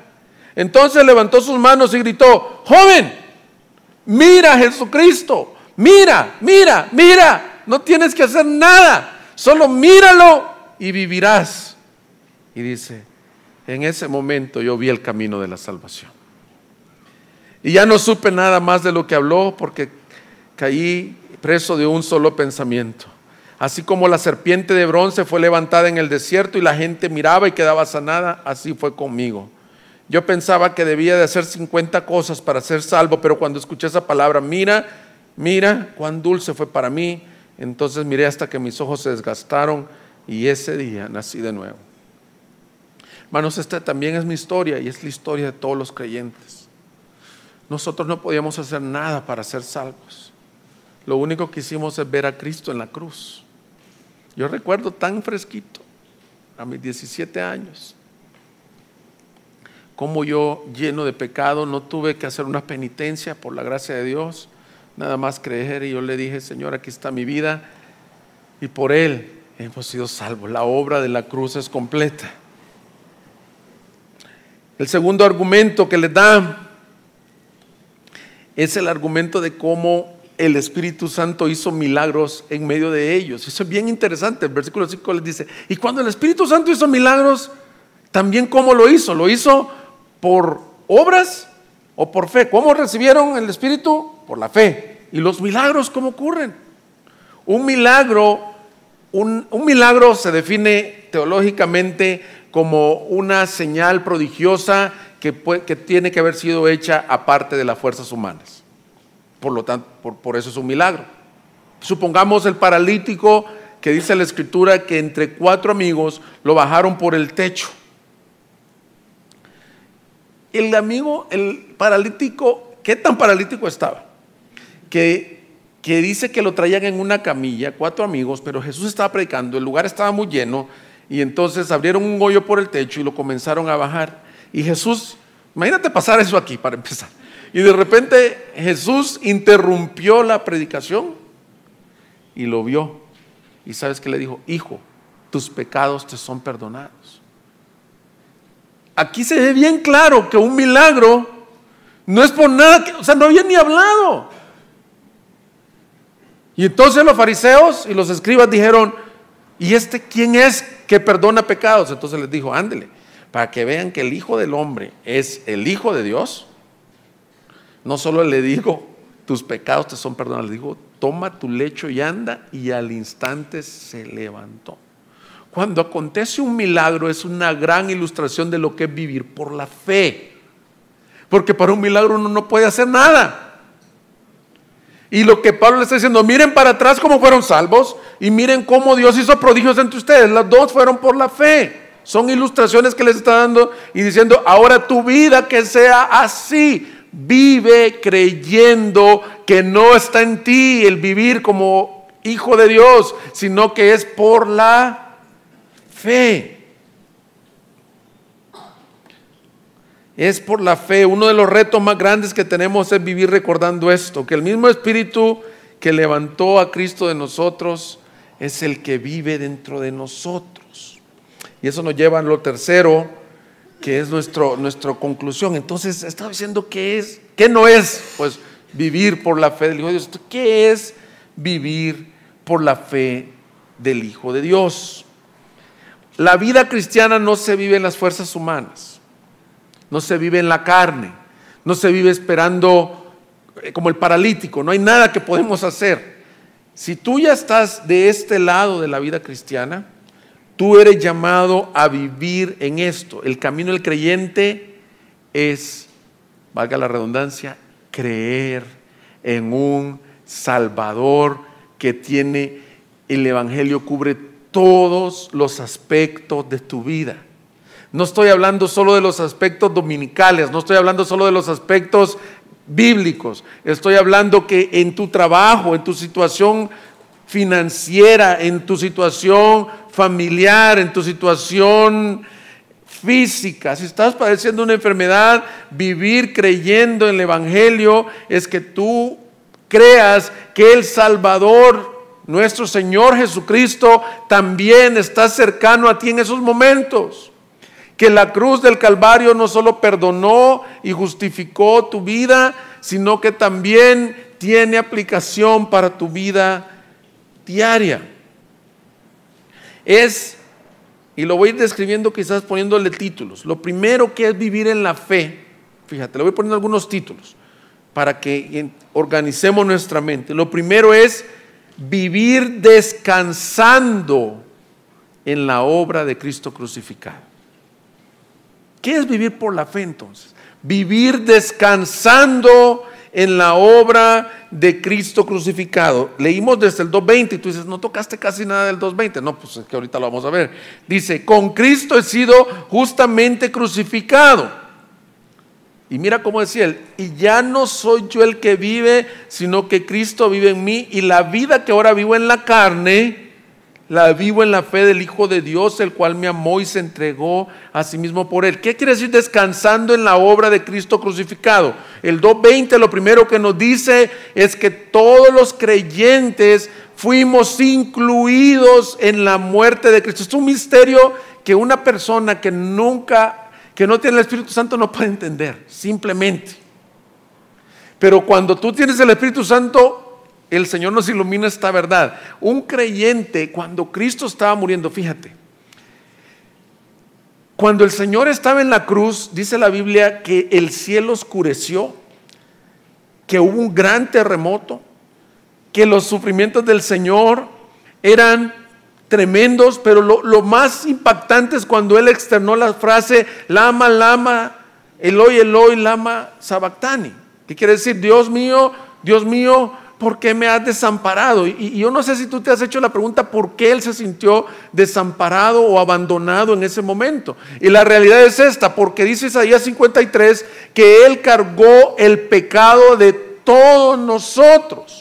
Entonces levantó sus manos y gritó: joven, mira a Jesucristo, mira, mira, mira. No tienes que hacer nada, solo míralo y vivirás. Y dice, en ese momento yo vi el camino de la salvación. Y ya no supe nada más de lo que habló, porque caí preso de un solo pensamiento. Así como la serpiente de bronce fue levantada en el desierto y la gente miraba y quedaba sanada, así fue conmigo. Yo pensaba que debía de hacer 50 cosas para ser salvo, pero cuando escuché esa palabra, mira, mira, cuán dulce fue para mí, entonces miré hasta que mis ojos se desgastaron y ese día nací de nuevo. Hermanos, esta también es mi historia y es la historia de todos los creyentes. Nosotros no podíamos hacer nada para ser salvos. Lo único que hicimos es ver a Cristo en la cruz. Yo recuerdo tan fresquito, a mis 17 años, como yo, lleno de pecado, no tuve que hacer una penitencia por la gracia de Dios, nada más creer. Y yo le dije: Señor, aquí está mi vida y por Él hemos sido salvos. La obra de la cruz es completa. El segundo argumento que les da es el argumento de cómo el Espíritu Santo hizo milagros en medio de ellos. Eso es bien interesante. El versículo 5 les dice: y cuando el Espíritu Santo hizo milagros, también ¿cómo lo hizo? ¿Lo hizo por obras o por fe? ¿Cómo recibieron el Espíritu? Por la fe. ¿Y los milagros cómo ocurren? Un milagro se define teológicamente como una señal prodigiosa que tiene que haber sido hecha aparte de las fuerzas humanas. Por lo tanto, por eso es un milagro. Supongamos el paralítico, que dice la Escritura que entre 4 amigos lo bajaron por el techo. El paralítico, ¿qué tan paralítico estaba? Que dice que lo traían en una camilla, 4 amigos, pero Jesús estaba predicando, el lugar estaba muy lleno, y entonces abrieron un hoyo por el techo y lo comenzaron a bajar. Y Jesús, imagínate pasar eso aquí para empezar. Y de repente Jesús interrumpió la predicación y lo vio. ¿Y sabes qué le dijo? Hijo, tus pecados te son perdonados. Aquí se ve bien claro que un milagro no es por nada, no había ni hablado. Y entonces los fariseos y los escribas dijeron: ¿y este quién es que perdona pecados? Entonces les dijo: ándele, para que vean que el Hijo del Hombre es el Hijo de Dios. No solo le digo: tus pecados te son perdonados, le digo: toma tu lecho y anda. Y al instante se levantó. Cuando acontece un milagro es una gran ilustración de lo que es vivir por la fe, porque para un milagro uno no puede hacer nada. Y lo que Pablo le está diciendo: miren para atrás cómo fueron salvos y miren cómo Dios hizo prodigios entre ustedes. Las dos fueron por la fe. Son ilustraciones que les está dando y diciendo: ahora tu vida que sea así. Vive creyendo que no está en ti el vivir como hijo de Dios, sino que es por la fe. Es por la fe. Uno de los retos más grandes que tenemos es vivir recordando esto, que el mismo Espíritu que levantó a Cristo de nosotros es el que vive dentro de nosotros. Y eso nos lleva a lo tercero, que es nuestra conclusión. Entonces, estaba diciendo ¿qué no es? Pues vivir por la fe del Hijo de Dios. ¿Qué es vivir por la fe del Hijo de Dios? la vida cristiana no se vive en las fuerzas humanas, no se vive en la carne, no se vive esperando como el paralítico, no hay nada que podemos hacer. Si tú ya estás de este lado de la vida cristiana, tú eres llamado a vivir en esto. El camino del creyente es, valga la redundancia, creer en un Salvador que tiene, el Evangelio cubre todos los aspectos de tu vida. No estoy hablando solo de los aspectos dominicales, no estoy hablando solo de los aspectos bíblicos, estoy hablando que en tu trabajo, en tu situación financiera, en tu situación familiar, en tu situación física, si estás padeciendo una enfermedad, vivir creyendo en el Evangelio es que tú creas que el Salvador, nuestro Señor Jesucristo, también está cercano a ti en esos momentos. Que la cruz del Calvario no solo perdonó y justificó tu vida, sino que también tiene aplicación para tu vida diaria. Y lo voy a ir describiendo quizás poniéndole títulos. Lo primero que es vivir en la fe, fíjate, le voy poniendo algunos títulos para que organicemos nuestra mente. Lo primero es vivir descansando en la obra de Cristo crucificado. ¿Qué es vivir por la fe entonces? Vivir descansando en la obra de Cristo crucificado. Leímos desde el 2:20 y tú dices, no tocaste casi nada del 2:20. No, pues es que ahorita lo vamos a ver. Dice, con Cristo he sido justamente crucificado. Y mira cómo decía él, y ya no soy yo el que vive, sino que Cristo vive en mí, y la vida que ahora vivo en la carne, la vivo en la fe del Hijo de Dios, el cual me amó y se entregó a sí mismo por él. ¿Qué quiere decir descansando en la obra de Cristo crucificado? El 2:20 lo primero que nos dice es que todos los creyentes fuimos incluidos en la muerte de Cristo. Es un misterio que una persona que no tiene el Espíritu Santo no puede entender, simplemente. Pero cuando tú tienes el Espíritu Santo, el Señor nos ilumina esta verdad. Un creyente, cuando Cristo estaba muriendo, fíjate, cuando el Señor estaba en la cruz, dice la Biblia que el cielo oscureció, que hubo un gran terremoto, que los sufrimientos del Señor eran tremendos, pero lo más impactante es cuando Él externó la frase, lama, lama, Eloi, Eloi, lama, sabactani. ¿Qué quiere decir? Dios mío, ¿por qué me has desamparado? Y yo no sé si tú te has hecho la pregunta por qué él se sintió desamparado o abandonado en ese momento. Y la realidad es esta, porque dice Isaías 53 que él cargó el pecado de todos nosotros.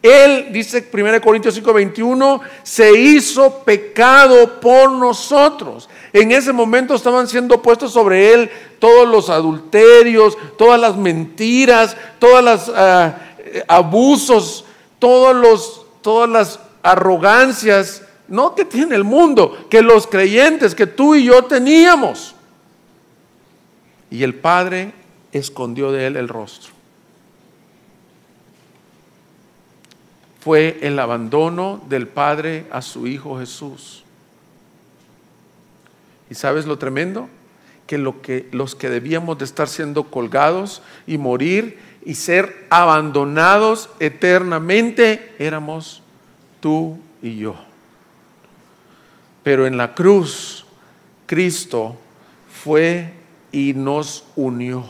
Él, dice 1 Corintios 5:21, se hizo pecado por nosotros. En ese momento estaban siendo puestos sobre él todos los adulterios, todas las mentiras, todas las abusos, todas las arrogancias, no que tiene el mundo, que los creyentes, que tú y yo teníamos. Y el Padre escondió de él el rostro. Fue el abandono del Padre a su Hijo Jesús. ¿Y sabes lo tremendo? Que los que debíamos de estar siendo colgados y morir y ser abandonados eternamente éramos tú y yo. Pero en la cruz Cristo fue y nos unió.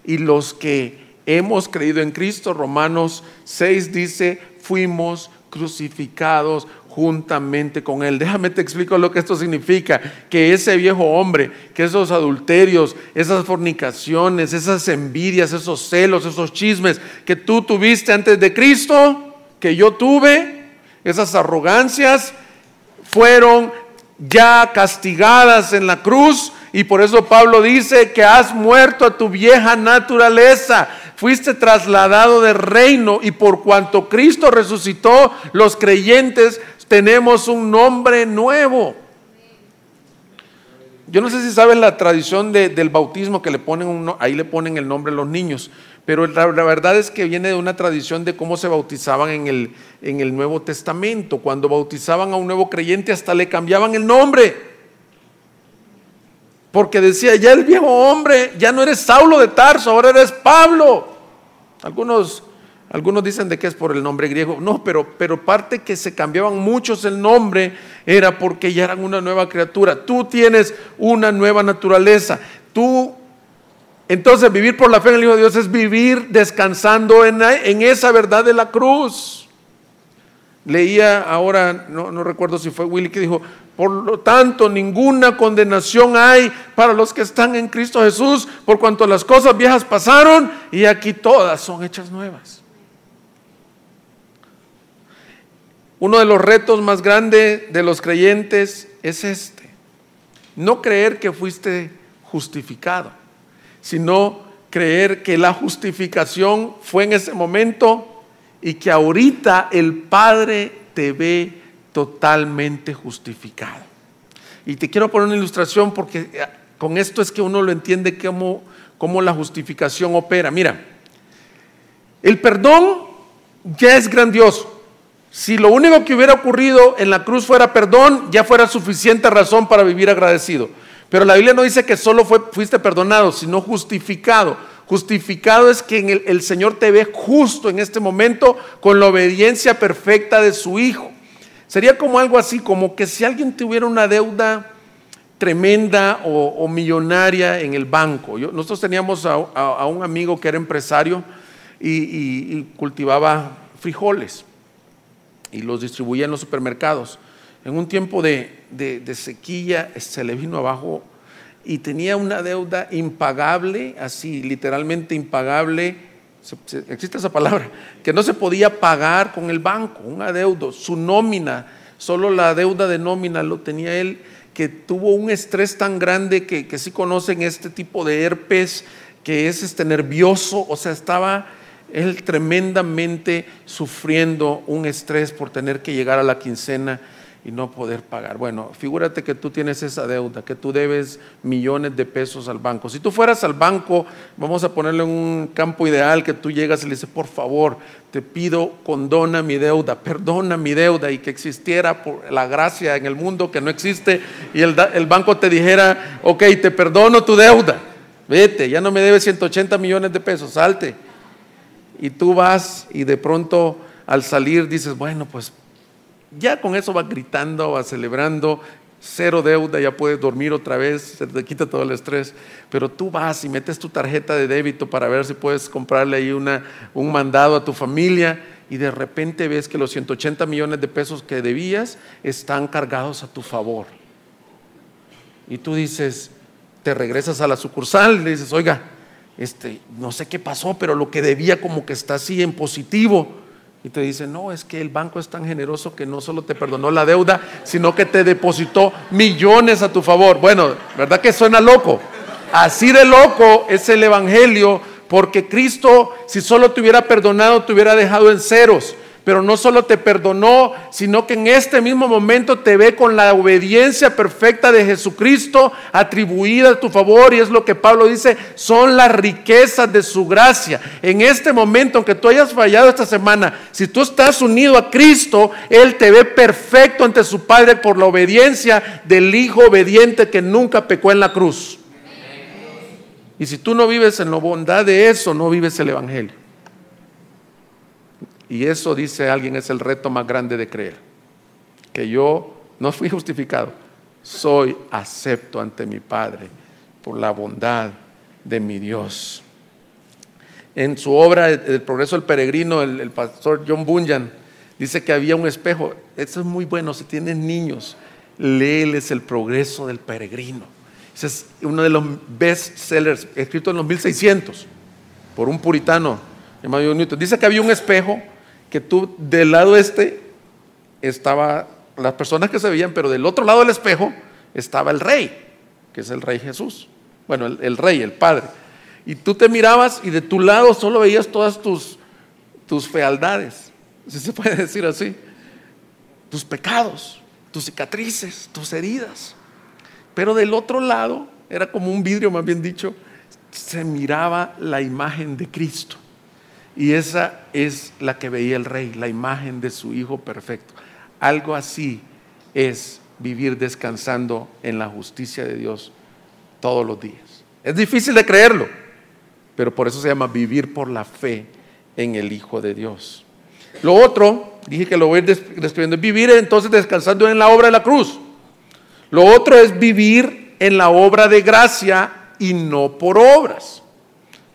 Y los que hemos creído en Cristo, Romanos 6 dice, fuimos crucificados juntamente con Él. Déjame te explico lo que esto significa, que ese viejo hombre, que esos adulterios, esas fornicaciones, esas envidias, esos celos, esos chismes que tú tuviste antes de Cristo, que yo tuve, esas arrogancias, fueron ya castigadas en la cruz. Y por eso Pablo dice que has muerto a tu vieja naturaleza, fuiste trasladado de reino, y por cuanto Cristo resucitó, los creyentes tenemos un nombre nuevo. Yo no sé si sabes la tradición del bautismo, que le ponen ahí le ponen el nombre a los niños, pero la verdad es que viene de una tradición de cómo se bautizaban en el Nuevo Testamento. Cuando bautizaban a un nuevo creyente hasta le cambiaban el nombre, porque decía, ya el viejo hombre, ya no eres Saulo de Tarso, ahora eres Pablo. Algunos dicen de que es por el nombre griego. No, pero parte que se cambiaban muchos el nombre era porque ya eran una nueva criatura. Tú tienes una nueva naturaleza. Entonces vivir por la fe en el Hijo de Dios es vivir descansando en esa verdad de la cruz. Leía ahora, no recuerdo si fue Willy que dijo, por lo tanto ninguna condenación hay para los que están en Cristo Jesús, por cuanto las cosas viejas pasaron y aquí todas son hechas nuevas. Uno de los retos más grandes de los creyentes es este: no creer que fuiste justificado, sino creer que la justificación fue en ese momento y que ahorita el Padre te ve totalmente justificado. Y te quiero poner una ilustración porque con esto es que uno lo entiende cómo la justificación opera. Mira, el perdón ya es grandioso. Si lo único que hubiera ocurrido en la cruz fuera perdón, ya fuera suficiente razón para vivir agradecido. Pero la Biblia no dice que solo fuiste perdonado, sino justificado. Justificado es que el Señor te ve justo en este momento con la obediencia perfecta de su Hijo. Sería como algo así, como que si alguien tuviera una deuda tremenda o millonaria en el banco. Nosotros teníamos a un amigo que era empresario y cultivaba frijoles y los distribuía en los supermercados. En un tiempo de sequía se le vino abajo y tenía una deuda impagable, así literalmente impagable, existe esa palabra, que no se podía pagar con el banco, un adeudo, su nómina, solo la deuda de nómina lo tenía él, que tuvo un estrés tan grande que sí conocen este tipo de herpes, que es nervioso, o sea, estaba él tremendamente sufriendo un estrés por tener que llegar a la quincena y no poder pagar. Bueno, figúrate que tú tienes esa deuda, que tú debes millones de pesos al banco. Si tú fueras al banco, vamos a ponerle en un campo ideal, que tú llegas y le dices, por favor, te pido, condona mi deuda, perdona mi deuda, y que existiera por la gracia en el mundo que no existe, y el banco te dijera, ok, te perdono tu deuda, vete, ya no me debes 180 millones de pesos, salte. Y tú vas y de pronto al salir dices, bueno, pues ya con eso vas gritando, vas celebrando, cero deuda, ya puedes dormir otra vez, se te quita todo el estrés. Pero tú vas y metes tu tarjeta de débito para ver si puedes comprarle ahí un mandado a tu familia, y de repente ves que los 180 millones de pesos que debías están cargados a tu favor. Y tú dices, te regresas a la sucursal y le dices, oiga, no sé qué pasó, pero lo que debía como que está así en positivo. Y te dicen, no, es que el banco es tan generoso que no solo te perdonó la deuda, sino que te depositó millones a tu favor. Bueno, ¿verdad que suena loco? Así de loco es el evangelio, porque Cristo, si solo te hubiera perdonado, te hubiera dejado en ceros. Pero no solo te perdonó, sino que en este mismo momento te ve con la obediencia perfecta de Jesucristo atribuida a tu favor. Y es lo que Pablo dice, son las riquezas de su gracia. En este momento, aunque tú hayas fallado esta semana, si tú estás unido a Cristo, Él te ve perfecto ante su Padre por la obediencia del Hijo obediente que nunca pecó en la cruz. Y si tú no vives en la bondad de eso, no vives el evangelio. Y eso, dice alguien, es el reto más grande de creer, que yo no fui justificado, soy acepto ante mi Padre por la bondad de mi Dios. En su obra El progreso del peregrino, el pastor John Bunyan dice que había un espejo. Eso es muy bueno. Si tienes niños, léeles El progreso del peregrino. Ese es uno de los best sellers, escrito en los 1600 por un puritano llamado Newton. Dice que había un espejo, que tú del lado estaba las personas que se veían, pero del otro lado del espejo estaba el rey, que es el rey Jesús. Bueno, el rey, el Padre. Y tú te mirabas y de tu lado solo veías todas tus fealdades, si se puede decir así, tus pecados, tus cicatrices, tus heridas. Pero del otro lado, era como un vidrio, más bien dicho, se miraba la imagen de Cristo. Y esa es la que veía el rey, la imagen de su Hijo perfecto. Algo así es vivir descansando en la justicia de Dios todos los días. Es difícil de creerlo, pero por eso se llama vivir por la fe en el Hijo de Dios. Lo otro, dije que lo voy a ir describiendo, es vivir entonces descansando en la obra de la cruz. Lo otro es vivir en la obra de gracia y no por obras.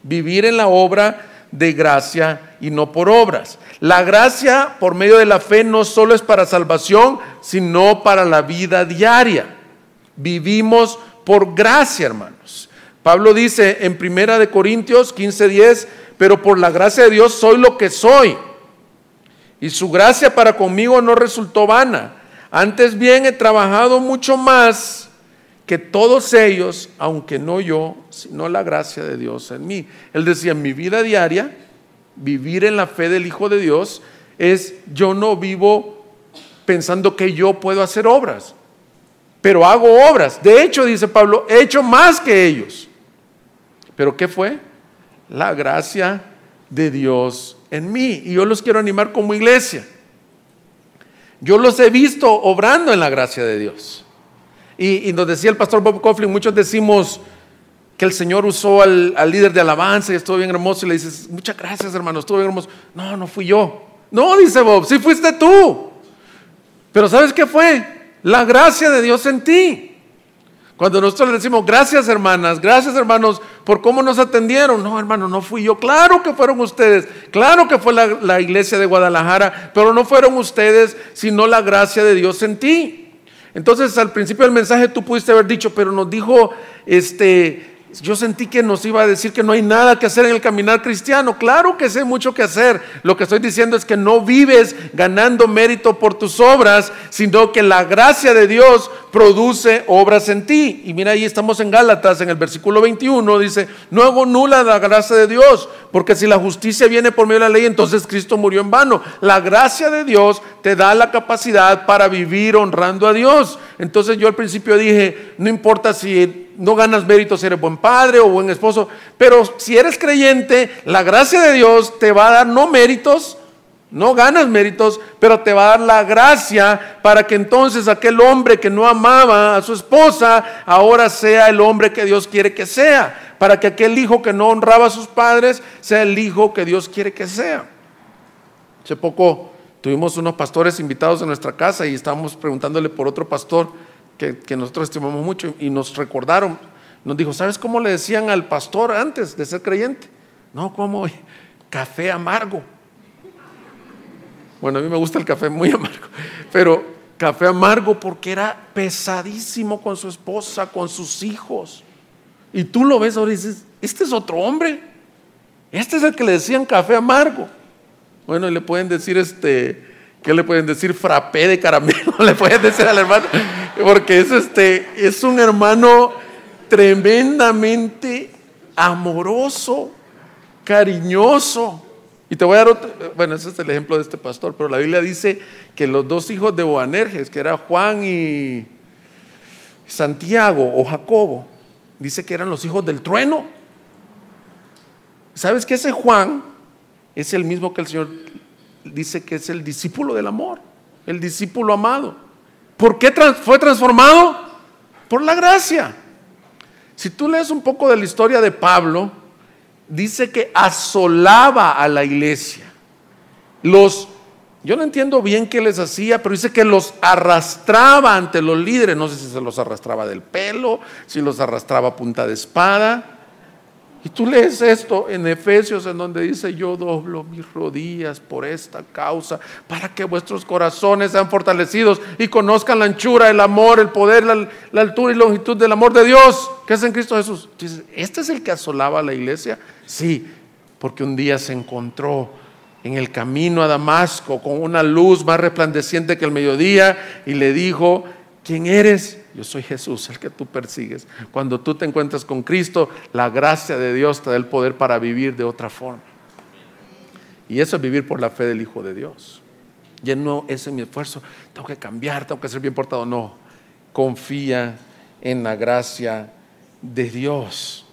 Vivir en la obra de gracia y no por obras. La gracia por medio de la fe no solo es para salvación, sino para la vida diaria. Vivimos por gracia, hermanos. Pablo dice en 1 Corintios 15:10, pero por la gracia de Dios soy lo que soy. Y su gracia para conmigo no resultó vana. Antes bien he trabajado mucho más que todos ellos, aunque no yo, sino la gracia de Dios en mí. Él decía, en mi vida diaria, vivir en la fe del Hijo de Dios es, yo no vivo pensando que yo puedo hacer obras, pero hago obras. De hecho, dice Pablo, he hecho más que ellos. ¿Pero qué fue? La gracia de Dios en mí. Y yo los quiero animar como iglesia. Yo los he visto obrando en la gracia de Dios. Y nos decía el pastor Bob Coughlin, muchos decimos que el Señor usó al líder de alabanza y estuvo bien hermoso, y le dices, muchas gracias hermano, estuvo bien hermoso. No, no fui yo. No, dice Bob, sí fuiste tú. Pero ¿sabes qué fue? La gracia de Dios en ti. Cuando nosotros le decimos, gracias hermanas, gracias hermanos por cómo nos atendieron. No hermano, no fui yo. Claro que fueron ustedes, claro que fue la iglesia de Guadalajara, pero no fueron ustedes, sino la gracia de Dios en ti. Entonces al principio del mensaje tú pudiste haber dicho, pero nos dijo, yo sentí que nos iba a decir que no hay nada que hacer en el caminar cristiano. Claro que sé mucho que hacer. Lo que estoy diciendo es que no vives ganando mérito por tus obras, sino que la gracia de Dios produce obras en ti. Y mira, ahí estamos en Gálatas, en el versículo 21, dice, no hago nula la gracia de Dios, porque si la justicia viene por medio de la ley, entonces Cristo murió en vano. La gracia de Dios te da la capacidad para vivir honrando a Dios. Entonces yo al principio dije, no importa si no ganas mérito, si eres buen padre o buen esposo, pero si eres creyente, la gracia de Dios te va a dar no méritos, no ganas méritos, pero te va a dar la gracia para que entonces aquel hombre que no amaba a su esposa, ahora sea el hombre que Dios quiere que sea, para que aquel hijo que no honraba a sus padres, sea el hijo que Dios quiere que sea. Hace poco tuvimos unos pastores invitados a nuestra casa y estábamos preguntándole por otro pastor que nosotros estimamos mucho, y nos recordaron, nos dijo, ¿sabes cómo le decían al pastor antes de ser creyente? No, ¿cómo? Café amargo. Bueno, a mí me gusta el café muy amargo, pero café amargo porque era pesadísimo con su esposa, con sus hijos. Y tú lo ves ahora y dices, este es otro hombre, este es el que le decían café amargo. Bueno, y le pueden decir ¿qué le pueden decir? Frappé de caramelo, le pueden decir al hermano, porque es un hermano tremendamente amoroso, cariñoso. Y te voy a dar otro, bueno, ese es el ejemplo de este pastor, pero la Biblia dice que los dos hijos de Boanerges, que era Juan y Santiago o Jacobo, dice que eran los hijos del trueno. ¿Sabes que ese Juan es el mismo que el Señor dice que es el discípulo del amor, el discípulo amado? ¿Por qué fue transformado? Por la gracia. Si tú lees un poco de la historia de Pablo, dice que asolaba a la iglesia. Yo no entiendo bien qué les hacía, pero dice que los arrastraba ante los líderes. No sé si se los arrastraba del pelo, si los arrastraba a punta de espada. Y tú lees esto en Efesios, en donde dice, yo doblo mis rodillas por esta causa, para que vuestros corazones sean fortalecidos y conozcan la anchura, el amor, el poder, la altura y longitud del amor de Dios, que es en Cristo Jesús. Entonces, ¿este es el que asolaba a la iglesia? Sí, porque un día se encontró en el camino a Damasco con una luz más resplandeciente que el mediodía y le dijo, ¿quién eres? Yo soy Jesús, el que tú persigues. Cuando tú te encuentras con Cristo, la gracia de Dios te da el poder para vivir de otra forma. Y eso es vivir por la fe del Hijo de Dios. Ya no es en mi esfuerzo, tengo que cambiar, tengo que ser bien portado. No, confía en la gracia de Dios.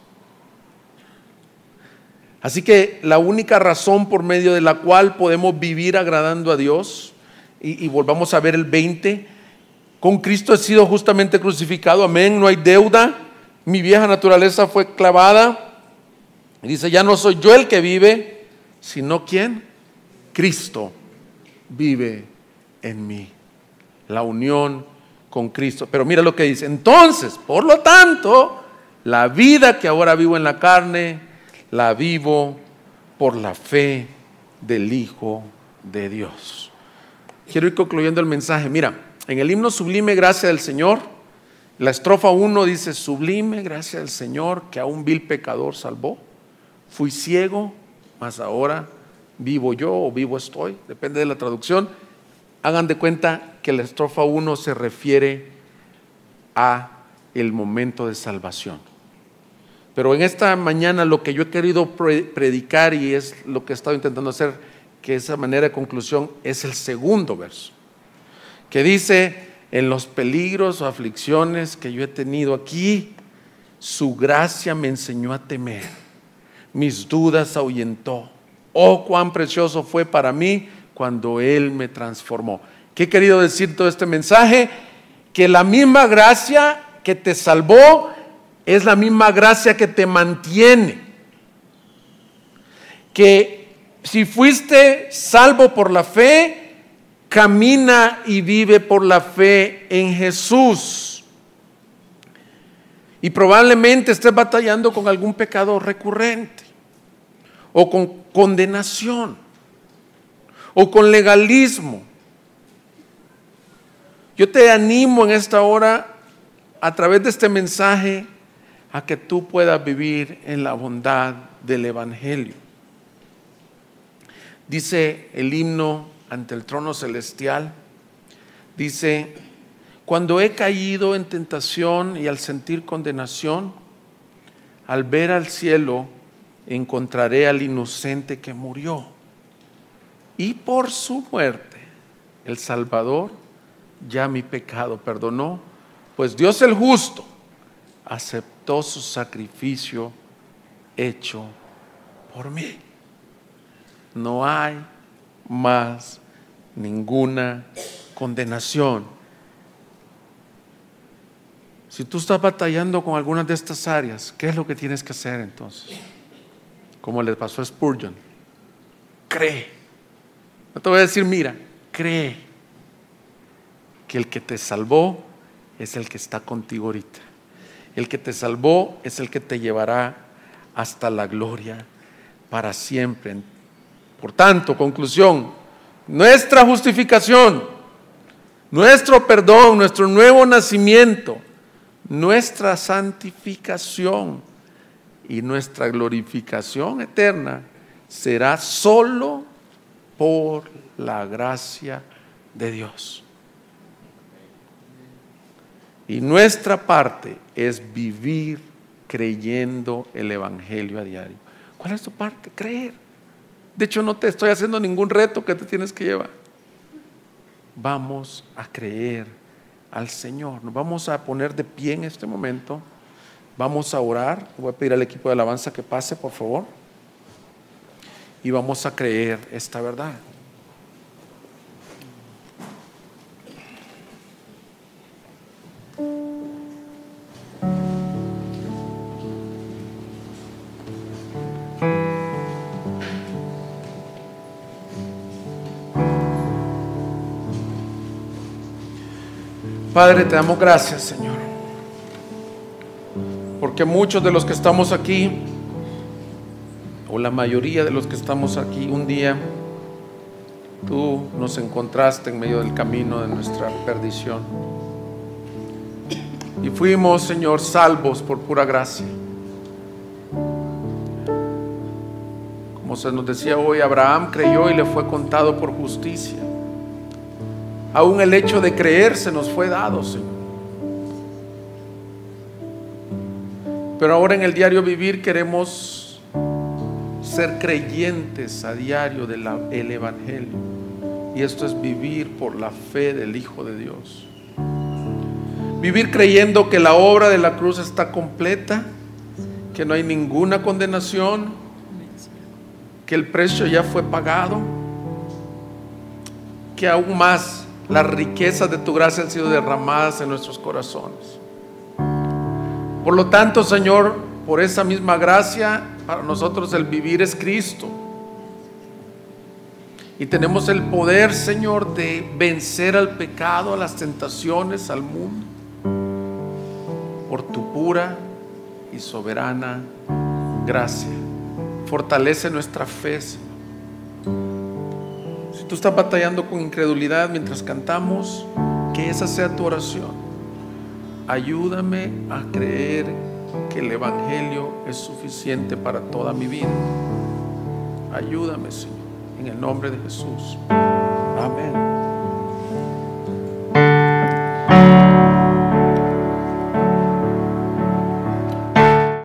Así que la única razón por medio de la cual podemos vivir agradando a Dios, y volvamos a ver el 20, con Cristo he sido justamente crucificado, amén, no hay deuda, mi vieja naturaleza fue clavada, y dice, ya no soy yo el que vive, sino ¿quién? Cristo vive en mí, la unión con Cristo. Pero mira lo que dice, entonces, por lo tanto, la vida que ahora vivo en la carne, la vivo por la fe del Hijo de Dios. Quiero ir concluyendo el mensaje. Mira, en el himno Sublime Gracia del Señor, la estrofa 1 dice, sublime gracia del Señor que a un vil pecador salvó. Fui ciego, mas ahora vivo yo o vivo estoy, depende de la traducción. Hagan de cuenta que la estrofa 1 se refiere a el momento de salvación. Pero en esta mañana lo que yo he querido predicar, y es lo que he estado intentando hacer, que esa manera de conclusión, es el segundo verso, que dice, en los peligros o aflicciones que yo he tenido aquí, su gracia me enseñó a temer, mis dudas ahuyentó. Oh, cuán precioso fue para mí cuando Él me transformó. ¿Qué he querido decir todo este mensaje? Que la misma gracia que te salvó es la misma gracia que te mantiene. Que si fuiste salvo por la fe, camina y vive por la fe en Jesús. Y probablemente estés batallando con algún pecado recurrente, o con condenación, o con legalismo. Yo te animo en esta hora, a través de este mensaje, a que tú puedas vivir en la bondad del Evangelio. Dice el himno ante el trono celestial, dice, cuando he caído en tentación y al sentir condenación, al ver al cielo, encontraré al inocente que murió. Y por su muerte, el Salvador ya mi pecado perdonó, pues Dios el justo aceptó su sacrificio hecho por mí. No hay más ninguna condenación. Si tú estás batallando con algunas de estas áreas, ¿qué es lo que tienes que hacer entonces? Como le pasó a Spurgeon, cree. No te voy a decir, mira, cree que el que te salvó es el que está contigo ahorita. El que te salvó es el que te llevará hasta la gloria para siempre. Por tanto, conclusión, nuestra justificación, nuestro perdón, nuestro nuevo nacimiento, nuestra santificación y nuestra glorificación eterna será solo por la gracia de Dios. Y nuestra parte es vivir creyendo el Evangelio a diario. ¿Cuál es tu parte? Creer. De hecho, no te estoy haciendo ningún reto que te tienes que llevar. Vamos a creer al Señor. Nos vamos a poner de pie en este momento. Vamos a orar. Voy a pedir al equipo de alabanza que pase, por favor. Y vamos a creer esta verdad. Padre, te damos gracias, Señor, porque muchos de los que estamos aquí, o la mayoría de los que estamos aquí, un día tú nos encontraste en medio del camino de nuestra perdición y fuimos, Señor, salvos por pura gracia. Como se nos decía hoy, Abraham creyó y le fue contado por justicia. Aún el hecho de creer se nos fue dado, Señor. Pero ahora en el diario vivir queremos ser creyentes a diario del Evangelio. Y esto es vivir por la fe del Hijo de Dios. Vivir creyendo que la obra de la cruz está completa, que no hay ninguna condenación, que el precio ya fue pagado, que aún más las riquezas de tu gracia han sido derramadas en nuestros corazones. Por lo tanto, Señor, por esa misma gracia, para nosotros el vivir es Cristo. Y tenemos el poder, Señor, de vencer al pecado, a las tentaciones, al mundo, por tu pura y soberana gracia. Fortalece nuestra fe, Señor. Si tú estás batallando con incredulidad mientras cantamos, que esa sea tu oración. Ayúdame a creer que el Evangelio es suficiente para toda mi vida. Ayúdame, Señor, en el nombre de Jesús. Amén.